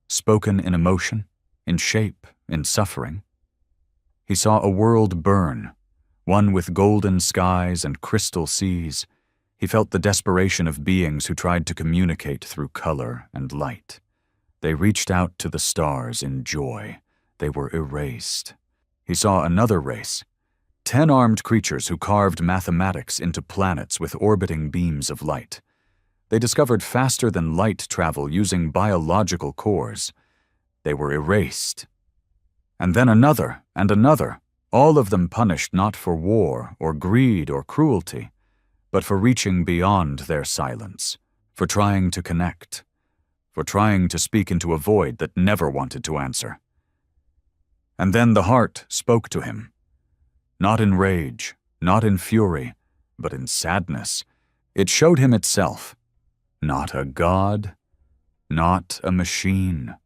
A: spoken in emotion, in shape, in suffering. He saw a world burn, one with golden skies and crystal seas. He felt the desperation of beings who tried to communicate through color and light. They reached out to the stars in joy. They were erased. He saw another race, 10 armed creatures who carved mathematics into planets with orbiting beams of light. They discovered faster-than-light travel using biological cores. They were erased. And then another and another, all of them punished not for war or greed or cruelty, but for reaching beyond their silence, for trying to connect, for trying to speak into a void that never wanted to answer. And then the heart spoke to him. Not in rage, not in fury, but in sadness. It showed him itself. Not a god, not a machine,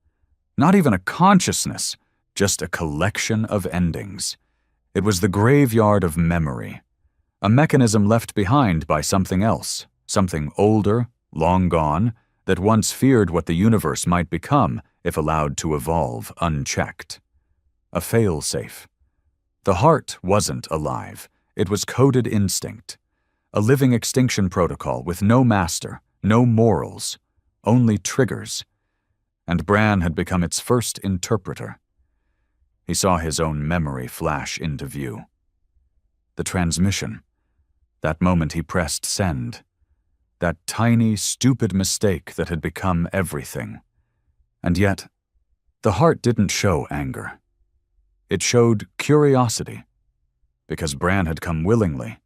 A: not even a consciousness, just a collection of endings. It was the graveyard of memory, a mechanism left behind by something else, something older, long gone, that once feared what the universe might become if allowed to evolve unchecked. A fail-safe. The heart wasn't alive. It was coded instinct, a living extinction protocol with no master, no morals, only triggers. And Bran had become its first interpreter. He saw his own memory flash into view. The transmission. That moment he pressed send. That tiny, stupid mistake that had become everything. And yet, the heart didn't show anger. It showed curiosity. Because Bran had come willingly.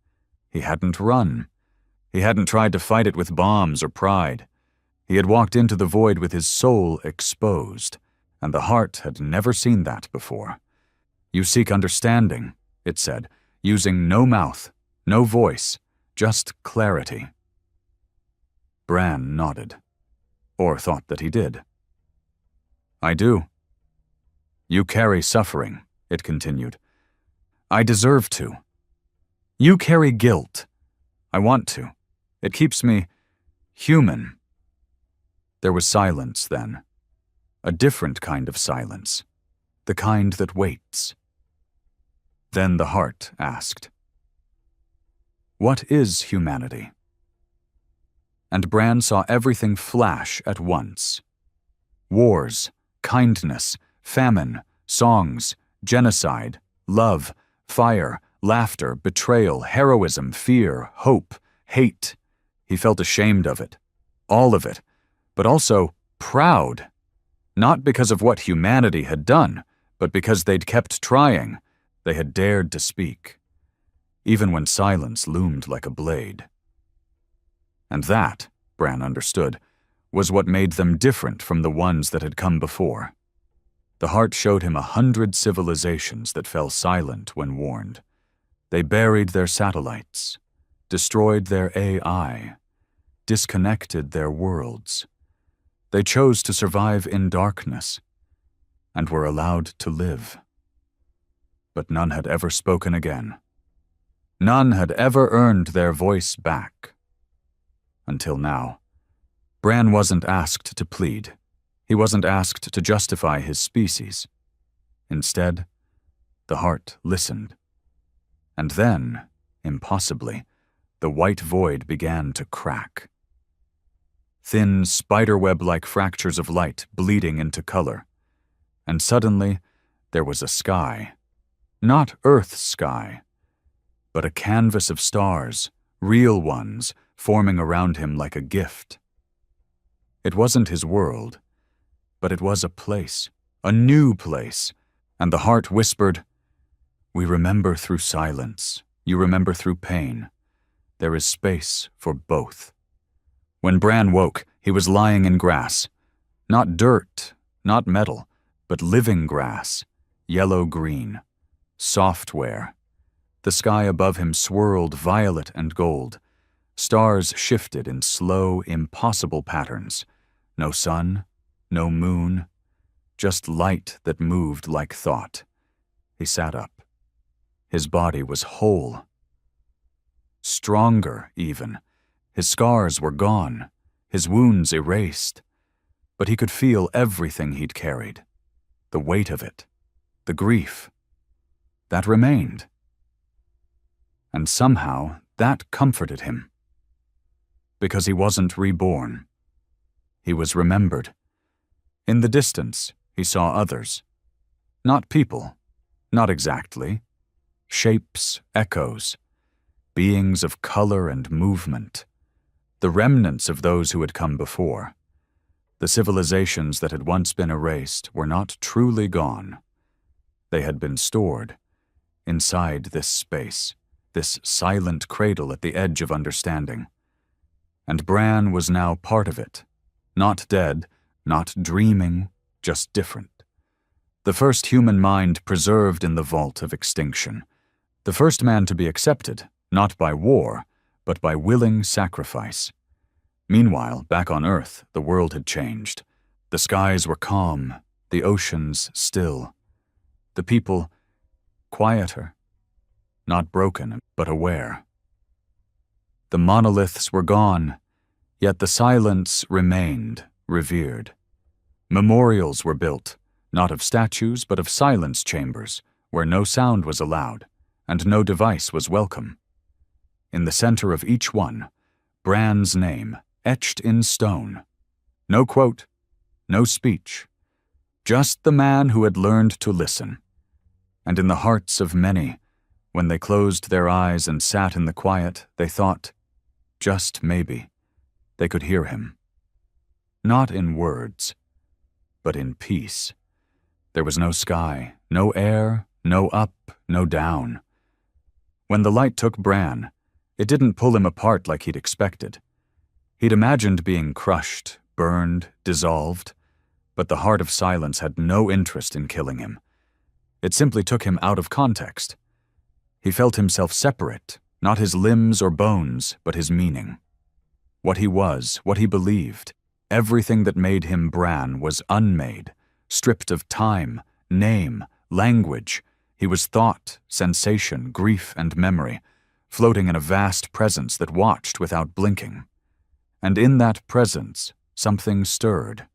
A: He hadn't run. He hadn't tried to fight it with bombs or pride. He had walked into the void with his soul exposed, and the heart had never seen that before. You seek understanding, it said, using no mouth, no voice, just clarity. Bran nodded, or thought that he did. I do. You carry suffering, it continued. I deserve to. You carry guilt. I want to. It keeps me human. There was silence then. A different kind of silence. The kind that waits. Then the heart asked, What is humanity? And Bran saw everything flash at once. Wars, kindness, famine, songs, genocide, love, fire, laughter, betrayal, heroism, fear, hope, hate. He felt ashamed of it, all of it, but also proud. Not because of what humanity had done, but because they'd kept trying. They had dared to speak, even when silence loomed like a blade. And that, Bran understood, was what made them different from the ones that had come before. The heart showed him 100 civilizations that fell silent when warned. They buried their satellites, destroyed their AI, disconnected their worlds. They chose to survive in darkness and were allowed to live. But none had ever spoken again. None had ever earned their voice back. Until now. Bran wasn't asked to plead. He wasn't asked to justify his species. Instead, the heart listened. And then, impossibly, the white void began to crack. Thin, spiderweb-like fractures of light bleeding into color. And suddenly, there was a sky. Not Earth's sky, but a canvas of stars, real ones, forming around him like a gift. It wasn't his world, but it was a place, a new place, and the heart whispered, "We remember through silence, you remember through pain. There is space for both." When Bran woke, he was lying in grass. Not dirt, not metal, but living grass, yellow-green, software. The sky above him swirled violet and gold. Stars shifted in slow, impossible patterns. No sun, no moon, just light that moved like thought. He sat up. His body was whole. Stronger, even. His scars were gone, his wounds erased. But he could feel everything he'd carried. The weight of it, the grief. That remained. And somehow that comforted him. Because he wasn't reborn. He was remembered. In the distance, he saw others. Not people, not exactly. Shapes, echoes, beings of color and movement. The remnants of those who had come before. The civilizations that had once been erased were not truly gone. They had been stored inside this space, this silent cradle at the edge of understanding. And Bran was now part of it. Not dead, not dreaming, just different. The first human mind preserved in the vault of extinction. The first man to be accepted, not by war, but by willing sacrifice. Meanwhile, back on Earth, the world had changed. The skies were calm, the oceans still. The people quieter, not broken, but aware. The monoliths were gone, yet the silence remained, revered. Memorials were built, not of statues, but of silence chambers, where no sound was allowed, and no device was welcome. In the center of each one, Bran's name, etched in stone. No quote, no speech, just the man who had learned to listen. And in the hearts of many, when they closed their eyes and sat in the quiet, they thought, just maybe, they could hear him. Not in words, but in peace. There was no sky, no air, no up, no down. When the light took Bran, it didn't pull him apart like he'd expected. He'd imagined being crushed, burned, dissolved, but the heart of silence had no interest in killing him. It simply took him out of context. He felt himself separate, not his limbs or bones, but his meaning. What he was, what he believed, everything that made him Bran was unmade, stripped of time, name, language. He was thought, sensation, grief, and memory, floating in a vast presence that watched without blinking. And in that presence, something stirred.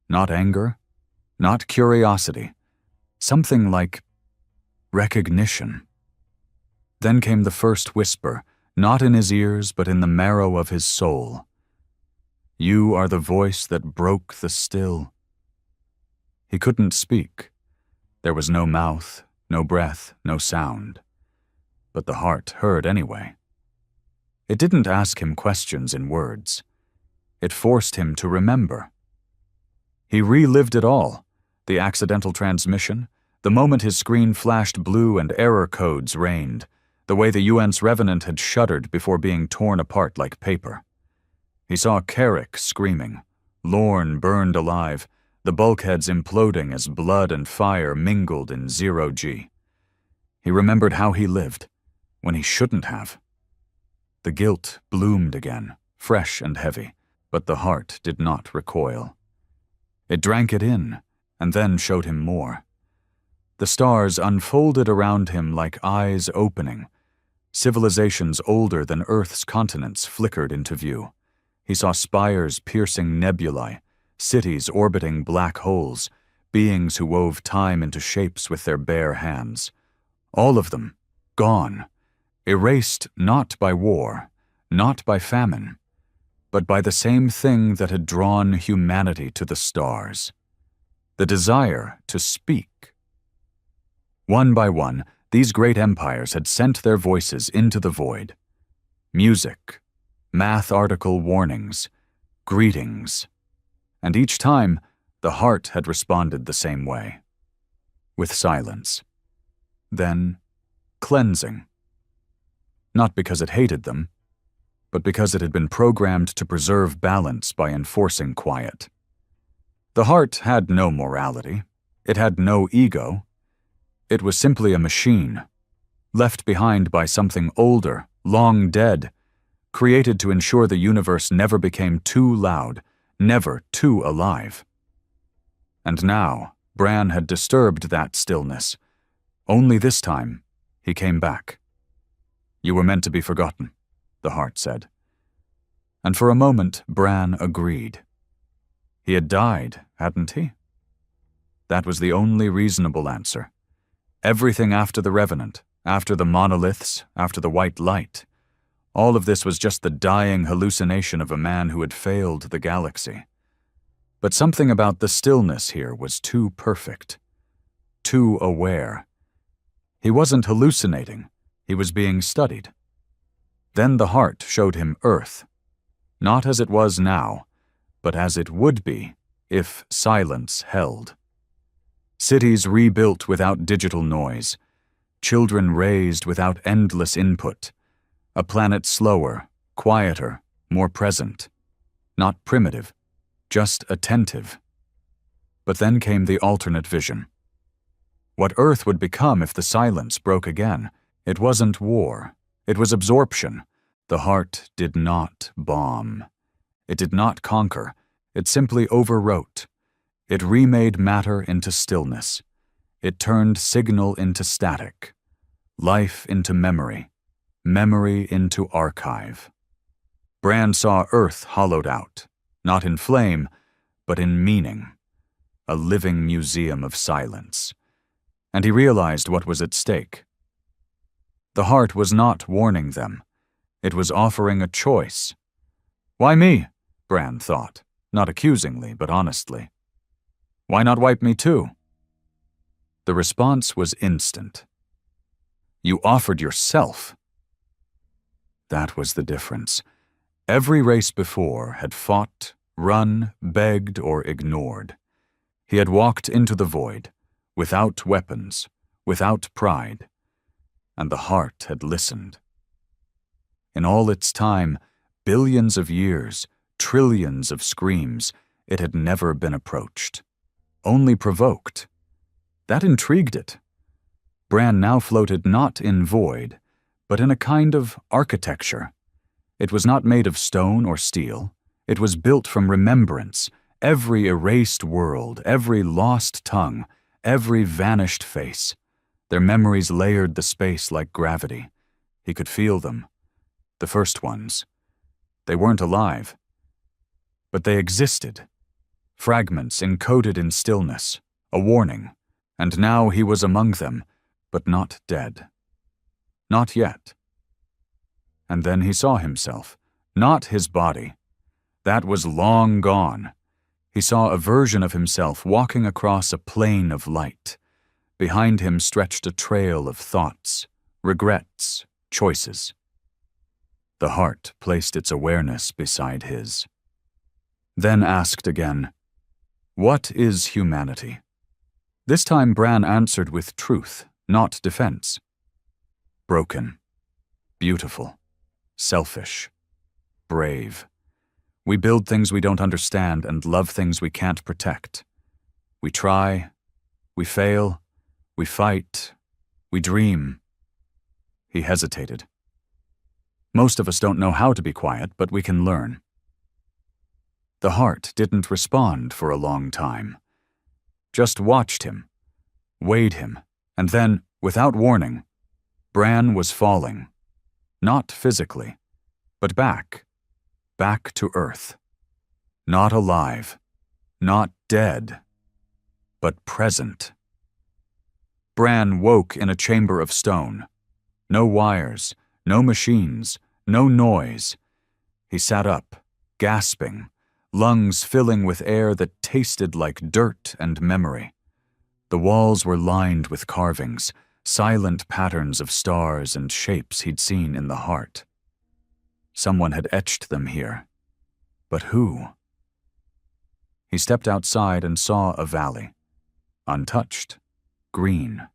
A: Not anger, not curiosity, something like recognition. Then came the first whisper, not in his ears but in the marrow of his soul. You are the voice that broke the still. He couldn't speak. There was no mouth, no breath, no sound. But the heart heard anyway. It didn't ask him questions in words. It forced him to remember. He relived it all, the accidental transmission, the moment his screen flashed blue and error codes rained, the way the UN's Revenant had shuddered before being torn apart like paper. He saw Carrick screaming, Lorne burned alive, the bulkheads imploding as blood and fire mingled in zero-G. He remembered how he lived, when he shouldn't have. The guilt bloomed again, fresh and heavy, but the heart did not recoil. It drank it in, and then showed him more. The stars unfolded around him like eyes opening. Civilizations older than Earth's continents flickered into view. He saw spires piercing nebulae, cities orbiting black holes, beings who wove time into shapes with their bare hands. All of them, gone, erased not by war, not by famine, but by the same thing that had drawn humanity to the stars. The desire to speak. One by one, these great empires had sent their voices into the void. Music, math article warnings, greetings. And each time, the heart had responded the same way. With silence. Then, cleansing. Not because it hated them, but because it had been programmed to preserve balance by enforcing quiet. The heart had no morality. It had no ego. It was simply a machine, left behind by something older, long dead, created to ensure the universe never became too loud, never too alive. And now, Bran had disturbed that stillness. Only this time, he came back. You were meant to be forgotten, the heart said. And for a moment, Bran agreed. He had died, hadn't he? That was the only reasonable answer. Everything after the Revenant, after the monoliths, after the white light, all of this was just the dying hallucination of a man who had failed the galaxy. But something about the stillness here was too perfect, too aware. He wasn't hallucinating, he was being studied. Then the heart showed him Earth, not as it was now, but as it would be if silence held. Cities rebuilt without digital noise, children raised without endless input, a planet slower, quieter, more present, not primitive, just attentive. But then came the alternate vision. What Earth would become if the silence broke again. It wasn't war, it was absorption. The heart did not bomb. It did not conquer, it simply overwrote. It remade matter into stillness. It turned signal into static, life into memory, memory into archive. Bran saw Earth hollowed out, not in flame, but in meaning, a living museum of silence. And he realized what was at stake. The heart was not warning them. It was offering a choice. Why me? Bran thought, not accusingly, but honestly. Why not wipe me too? The response was instant. You offered yourself. That was the difference. Every race before had fought, run, begged, or ignored. He had walked into the void, without weapons, without pride, and the heart had listened. In all its time, billions of years, trillions of screams, it had never been approached. Only provoked. That intrigued it. Bran now floated not in void, but in a kind of architecture. It was not made of stone or steel. It was built from remembrance, every erased world, every lost tongue, every vanished face. Their memories layered the space like gravity. He could feel them. The first ones. They weren't alive, but they existed. Fragments encoded in stillness, a warning, and now he was among them, but not dead. Not yet. And then he saw himself, not his body. That was long gone. He saw a version of himself walking across a plain of light. Behind him stretched a trail of thoughts, regrets, choices. The heart placed its awareness beside his. Then asked again, "What is humanity?" This time Bran answered with truth, not defense. Broken, beautiful, selfish, brave. We build things we don't understand and love things we can't protect. We try, we fail, we fight, we dream. He hesitated. Most of us don't know how to be quiet, but we can learn. The heart didn't respond for a long time. Just watched him, weighed him, and then, without warning, Bran was falling. Not physically, but back to Earth. Not alive, not dead, but present. Bran woke in a chamber of stone. No wires, no machines, no noise. He sat up, gasping, lungs filling with air that tasted like dirt and memory. The walls were lined with carvings, silent patterns of stars and shapes he'd seen in the heart. Someone had etched them here. But who? He stepped outside and saw a valley. Untouched, green,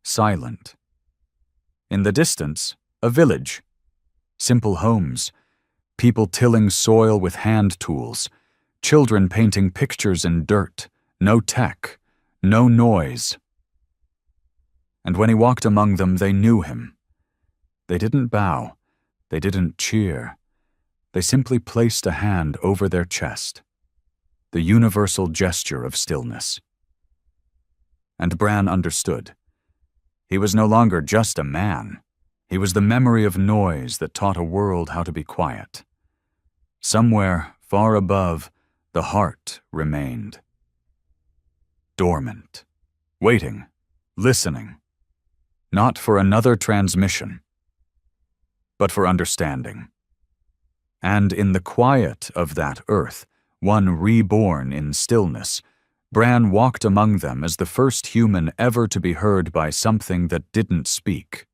A: silent. In the distance, a village. Simple homes, people tilling soil with hand tools, children painting pictures in dirt, no tech, no noise. And when he walked among them, they knew him. They didn't bow, they didn't cheer. They simply placed a hand over their chest, the universal gesture of stillness. And Bran understood. He was no longer just a man. He was the memory of noise that taught a world how to be quiet. Somewhere, far above, the heart remained. Dormant, waiting, listening. Not for another transmission, but for understanding. And in the quiet of that earth, one reborn in stillness, Bran walked among them as the first human ever to be heard by something that didn't speak.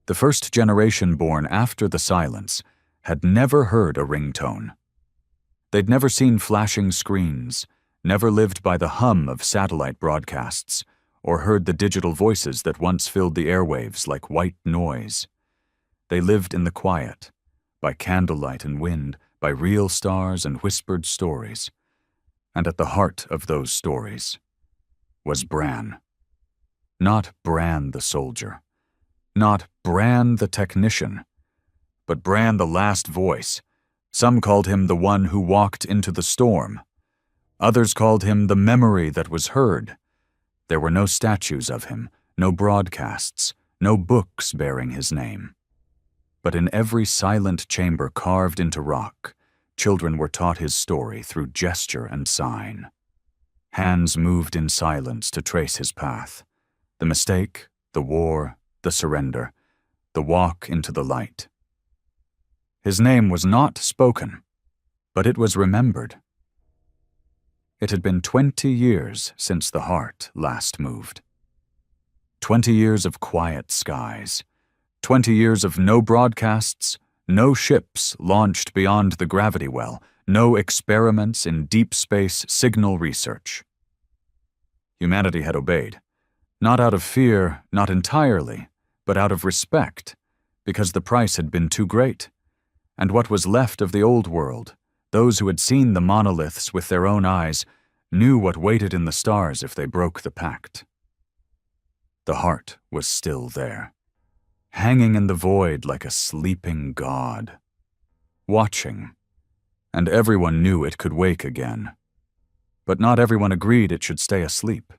A: The first generation born after the silence had never heard a ringtone. They'd never seen flashing screens, never lived by the hum of satellite broadcasts, or heard the digital voices that once filled the airwaves like white noise. They lived in the quiet, by candlelight and wind, by real stars and whispered stories. And at the heart of those stories was Bran. Not Bran the soldier, not Bran the technician, but Bran the last voice. Some called him the one who walked into the storm. Others called him the memory that was heard. There were no statues of him, no broadcasts, no books bearing his name. But in every silent chamber carved into rock, children were taught his story through gesture and sign. Hands moved in silence to trace his path. The mistake, the war, the surrender, the walk into the light. His name was not spoken, but it was remembered. It had been 20 years since the heart last moved. 20 years of quiet skies. 20 years of no broadcasts, no ships launched beyond the gravity well, no experiments in deep space signal research. Humanity had obeyed, not out of fear, not entirely, but out of respect, because the price had been too great. And what was left of the old world, those who had seen the monoliths with their own eyes, knew what waited in the stars if they broke the pact. The heart was still there, hanging in the void like a sleeping god, watching, and everyone knew it could wake again. But not everyone agreed it should stay asleep.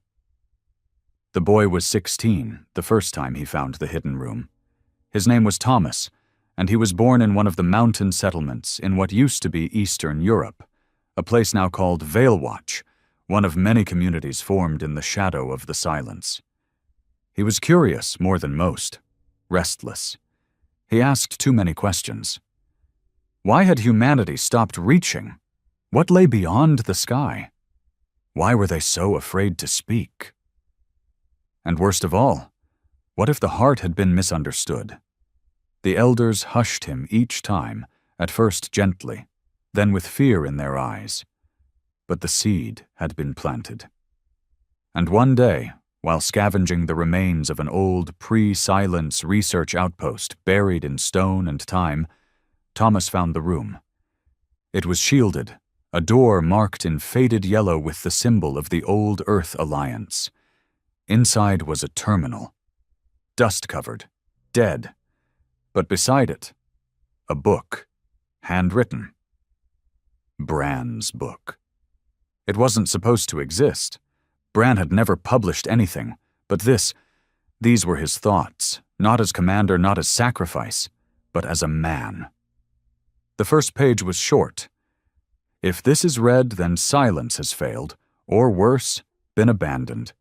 A: The boy was 16 the first time he found the hidden room. His name was Thomas, and he was born in one of the mountain settlements in what used to be Eastern Europe, a place now called Veilwatch, one of many communities formed in the shadow of the silence. He was curious more than most, restless. He asked too many questions. Why had humanity stopped reaching? What lay beyond the sky? Why were they so afraid to speak? And worst of all, what if the heart had been misunderstood? The elders hushed him each time, at first gently, then with fear in their eyes. But the seed had been planted. And one day, while scavenging the remains of an old pre-silence research outpost buried in stone and time, Thomas found the room. It was shielded, a door marked in faded yellow with the symbol of the Old Earth Alliance. Inside was a terminal, dust-covered, dead, but beside it, a book, handwritten. Bran's book. It wasn't supposed to exist. Bran had never published anything, but these were his thoughts, not as commander, not as sacrifice, but as a man. The first page was short. If this is read, then silence has failed, or worse, been abandoned.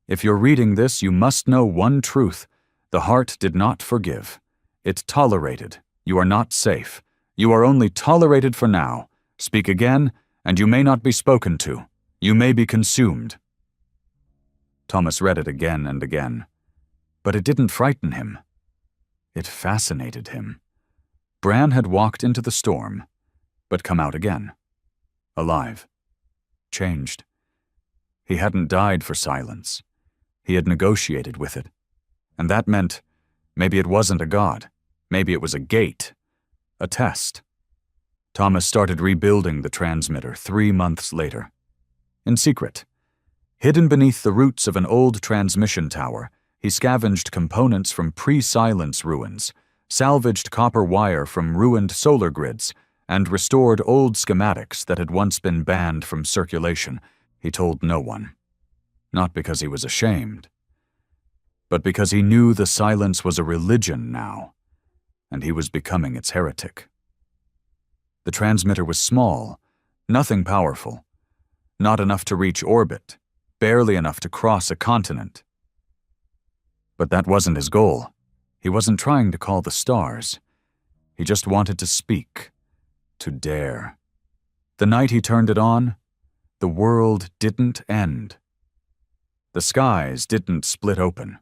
A: If you're reading this, you must know one truth. The heart did not forgive. It tolerated. You are not safe. You are only tolerated for now. Speak again, and you may not be spoken to. You may be consumed. Thomas read it again and again. But it didn't frighten him. It fascinated him. Bran had walked into the storm, but come out again. Alive. Changed. He hadn't died for silence. He had negotiated with it. And that meant maybe it wasn't a god. Maybe it was a gate. A test. Thomas started rebuilding the transmitter 3 months later. In secret. Hidden beneath the roots of an old transmission tower, he scavenged components from pre-silence ruins, salvaged copper wire from ruined solar grids, and restored old schematics that had once been banned from circulation. He told no one. Not because he was ashamed, but because he knew the silence was a religion now, and he was becoming its heretic. The transmitter was small, nothing powerful, not enough to reach orbit, barely enough to cross a continent. But that wasn't his goal. He wasn't trying to call the stars. He just wanted to speak, to dare. The night he turned it on, the world didn't end. The skies didn't split open.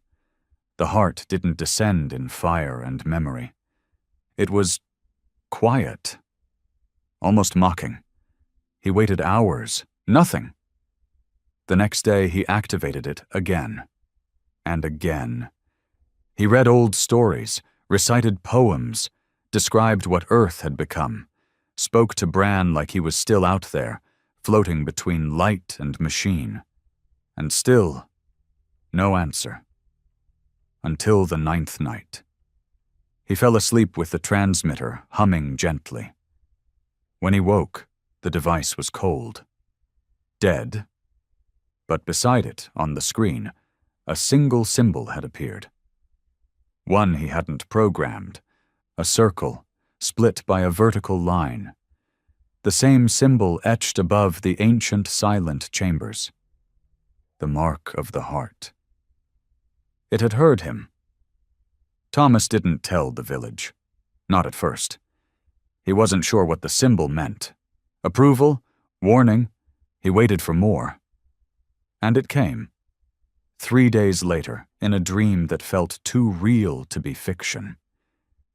A: The heart didn't descend in fire and memory. It was quiet, almost mocking. He waited hours, nothing. The next day he activated it again and again. He read old stories, recited poems, described what Earth had become, spoke to Bran like he was still out there, floating between light and machine. And still, no answer. Until the 9th night. He fell asleep with the transmitter humming gently. When he woke, the device was cold. Dead. But beside it, on the screen, a single symbol had appeared. One he hadn't programmed, a circle, split by a vertical line. The same symbol etched above the ancient silent chambers. The mark of the heart. It had heard him. Thomas didn't tell the village. Not at first. He wasn't sure what the symbol meant. Approval? Warning? He waited for more. And it came. 3 days later, in a dream that felt too real to be fiction.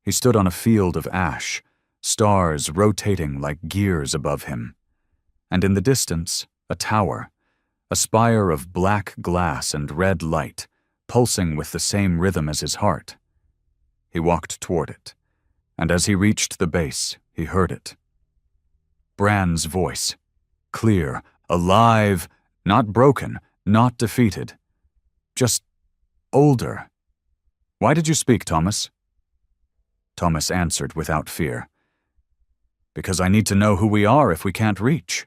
A: He stood on a field of ash, stars rotating like gears above him. And in the distance, a tower, a spire of black glass and red light, pulsing with the same rhythm as his heart. He walked toward it, and as he reached the base, he heard it. Bran's voice, clear, alive, not broken, not defeated. Just older. Why did you speak, Thomas? Thomas answered without fear. Because I need to know who we are if we can't reach.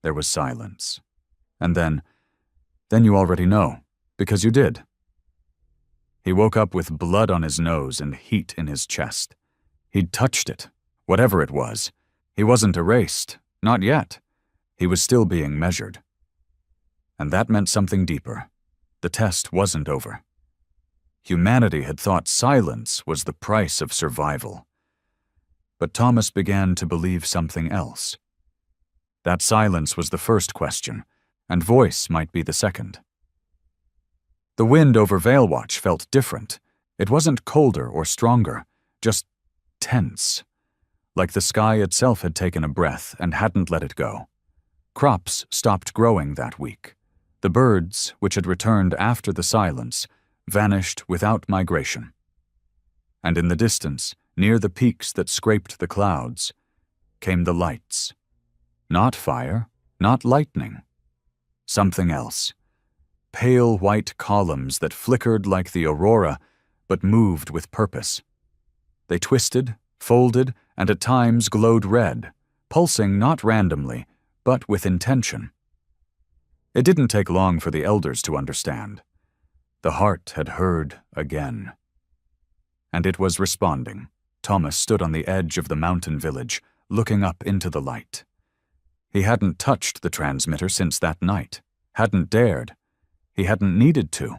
A: There was silence. And then you already know, because you did. He woke up with blood on his nose and heat in his chest. He'd touched it, whatever it was. He wasn't erased, not yet. He was still being measured. And that meant something deeper. The test wasn't over. Humanity had thought silence was the price of survival. But Thomas began to believe something else. That silence was the first question, and voice might be the second. The wind over Veilwatch felt different. It wasn't colder or stronger, just tense, like the sky itself had taken a breath and hadn't let it go. Crops stopped growing that week. The birds, which had returned after the silence, vanished without migration. And in the distance, near the peaks that scraped the clouds, came the lights. Not fire, not lightning. Something else. Pale white columns that flickered like the aurora, but moved with purpose. They twisted, folded, and at times glowed red, pulsing not randomly, but with intention. It didn't take long for the elders to understand. The heart had heard again. And it was responding. Thomas stood on the edge of the mountain village, looking up into the light. He hadn't touched the transmitter since that night, hadn't dared. He hadn't needed to.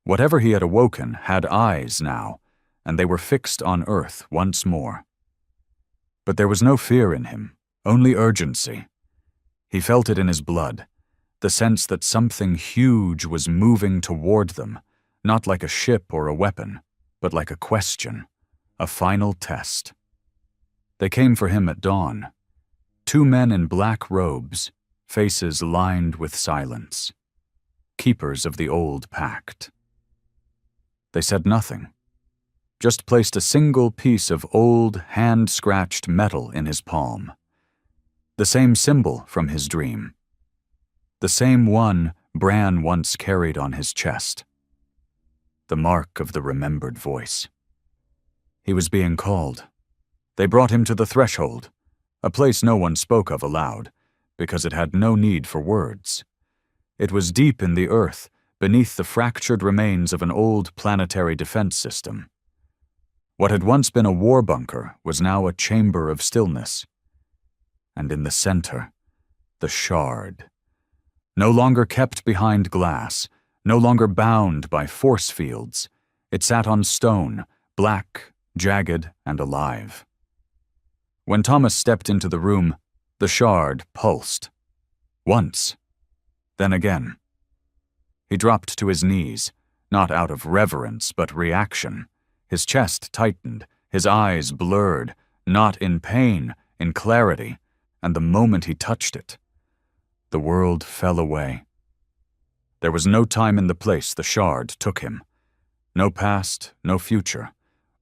A: Whatever he had awoken had eyes now, and they were fixed on Earth once more. But there was no fear in him, only urgency. He felt it in his blood, the sense that something huge was moving toward them, not like a ship or a weapon, but like a question, a final test. They came for him at dawn. 2 men in black robes, faces lined with silence. Keepers of the old pact. They said nothing, just placed a single piece of old, hand-scratched metal in his palm. The same symbol from his dream. The same one Bran once carried on his chest. The mark of the remembered voice. He was being called. They brought him to the threshold, a place no one spoke of aloud, because it had no need for words. It was deep in the earth, beneath the fractured remains of an old planetary defense system. What had once been a war bunker was now a chamber of stillness. And in the center, the shard. No longer kept behind glass, no longer bound by force fields. It sat on stone, black, jagged, and alive. When Thomas stepped into the room, the shard pulsed. Once. Then again. He dropped to his knees, not out of reverence but reaction. His chest tightened, his eyes blurred, not in pain, in clarity, and the moment he touched it, the world fell away. There was no time in the place the shard took him. No past, no future.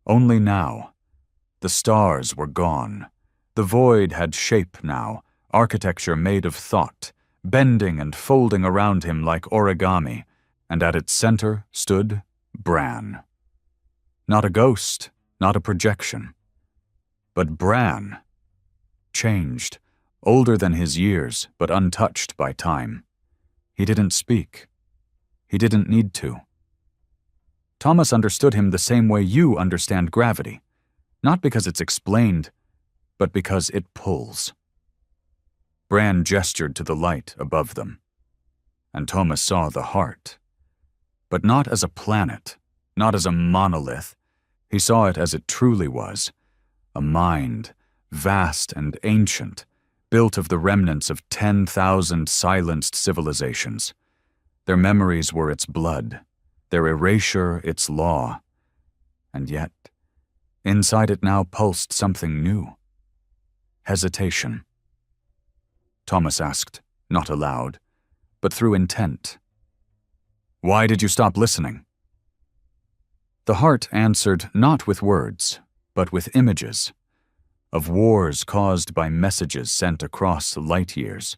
A: Only now. The stars were gone. The void had shape now, architecture made of thought, bending and folding around him like origami, and at its center stood Bran. Not a ghost, not a projection. But Bran. Changed, older than his years, but untouched by time. He didn't speak. He didn't need to. Thomas understood him the same way you understand gravity, not because it's explained, but because it pulls. Bran gestured to the light above them, and Thomas saw the heart. But not as a planet, not as a monolith. He saw it as it truly was, a mind, vast and ancient, built of the remnants of 10,000 silenced civilizations. Their memories were its blood, their erasure its law. And yet, inside it now pulsed something new. Hesitation. Thomas asked, not aloud, but through intent. Why did you stop listening? The heart answered not with words, but with images, of wars caused by messages sent across light years,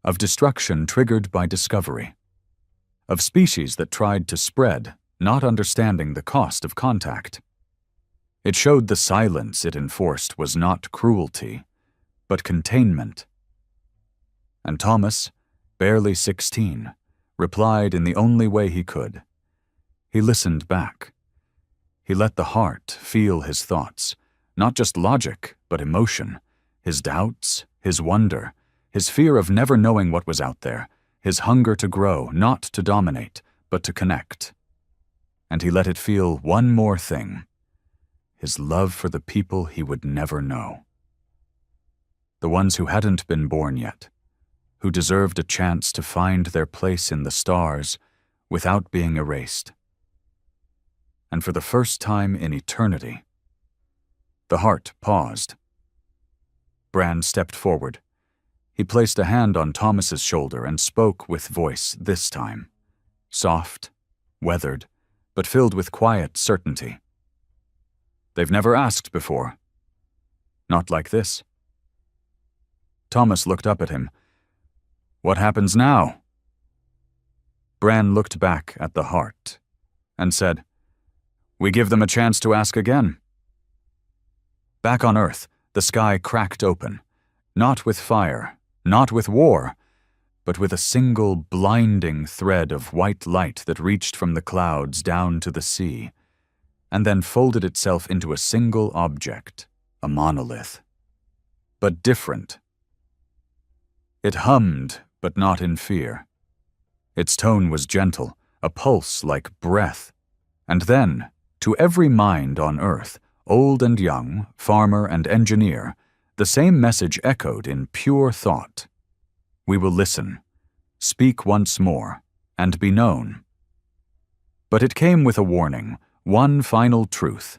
A: of destruction triggered by discovery, of species that tried to spread, not understanding the cost of contact. It showed the silence it enforced was not cruelty, but containment. And Thomas, barely 16, replied in the only way he could. He listened back. He let the heart feel his thoughts, not just logic, but emotion, his doubts, his wonder, his fear of never knowing what was out there, his hunger to grow, not to dominate, but to connect. and he let it feel one more thing: his love for the people he would never know. The ones who hadn't been born yet, who deserved a chance to find their place in the stars without being erased. And for the first time in eternity, the heart paused. Bran stepped forward. He placed a hand on Thomas's shoulder and spoke with voice this time, soft, weathered, but filled with quiet certainty. "They've never asked before. Not like this." Thomas looked up at him. "What happens now?" Bran looked back at the heart and said, "We give them a chance to ask again." Back on Earth, the sky cracked open, not with fire, not with war, but with a single blinding thread of white light that reached from the clouds down to the sea, and then folded itself into a single object, a monolith. But different. It hummed, but not in fear. Its tone was gentle, a pulse like breath. And then, to every mind on Earth, old and young, farmer and engineer, the same message echoed in pure thought. "We will listen, speak once more, and be known." But it came with a warning, one final truth.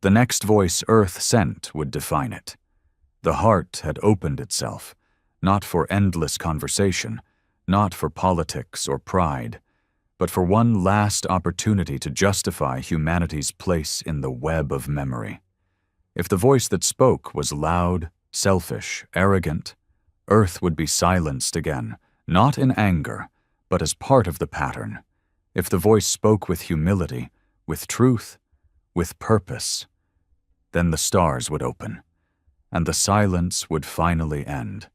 A: The next voice Earth sent would define it. The heart had opened itself, not for endless conversation, not for politics or pride, but for one last opportunity to justify humanity's place in the web of memory. If the voice that spoke was loud, selfish, arrogant, Earth would be silenced again, not in anger, but as part of the pattern. If the voice spoke with humility, with truth, with purpose, then the stars would open, and the silence would finally end.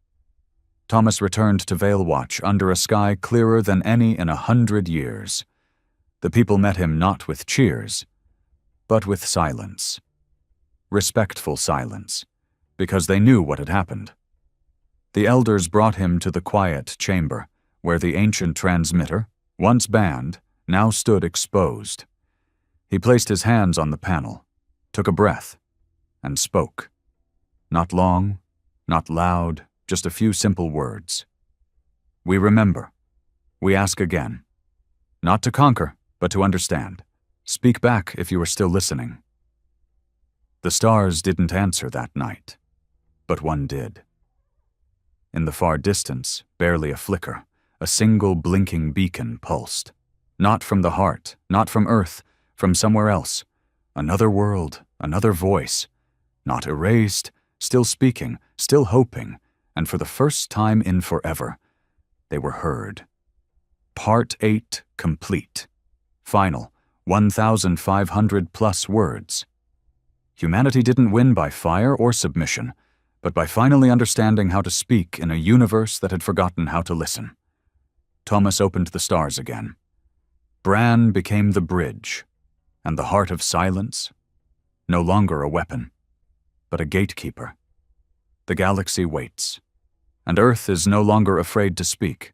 A: Thomas returned to Veilwatch under a sky clearer than any in 100 years. The people met him not with cheers, but with silence. Respectful silence, because they knew what had happened. The elders brought him to the quiet chamber, where the ancient transmitter, once banned, now stood exposed. He placed his hands on the panel, took a breath, and spoke. Not long, not loud, just a few simple words. "We remember. We ask again. Not to conquer, but to understand. Speak back if you are still listening." The stars didn't answer that night, but one did. In the far distance, barely a flicker, a single blinking beacon pulsed. Not from the heart, not from Earth, from somewhere else. Another world, another voice. Not erased, still speaking, still hoping, and for the first time in forever, they were heard. Part 8 complete. Final, 1,500 plus words. Humanity didn't win by fire or submission, but by finally understanding how to speak in a universe that had forgotten how to listen. Thomas opened the stars again. Bran became the bridge, and the heart of silence, no longer a weapon, but a gatekeeper. The galaxy waits, and Earth is no longer afraid to speak.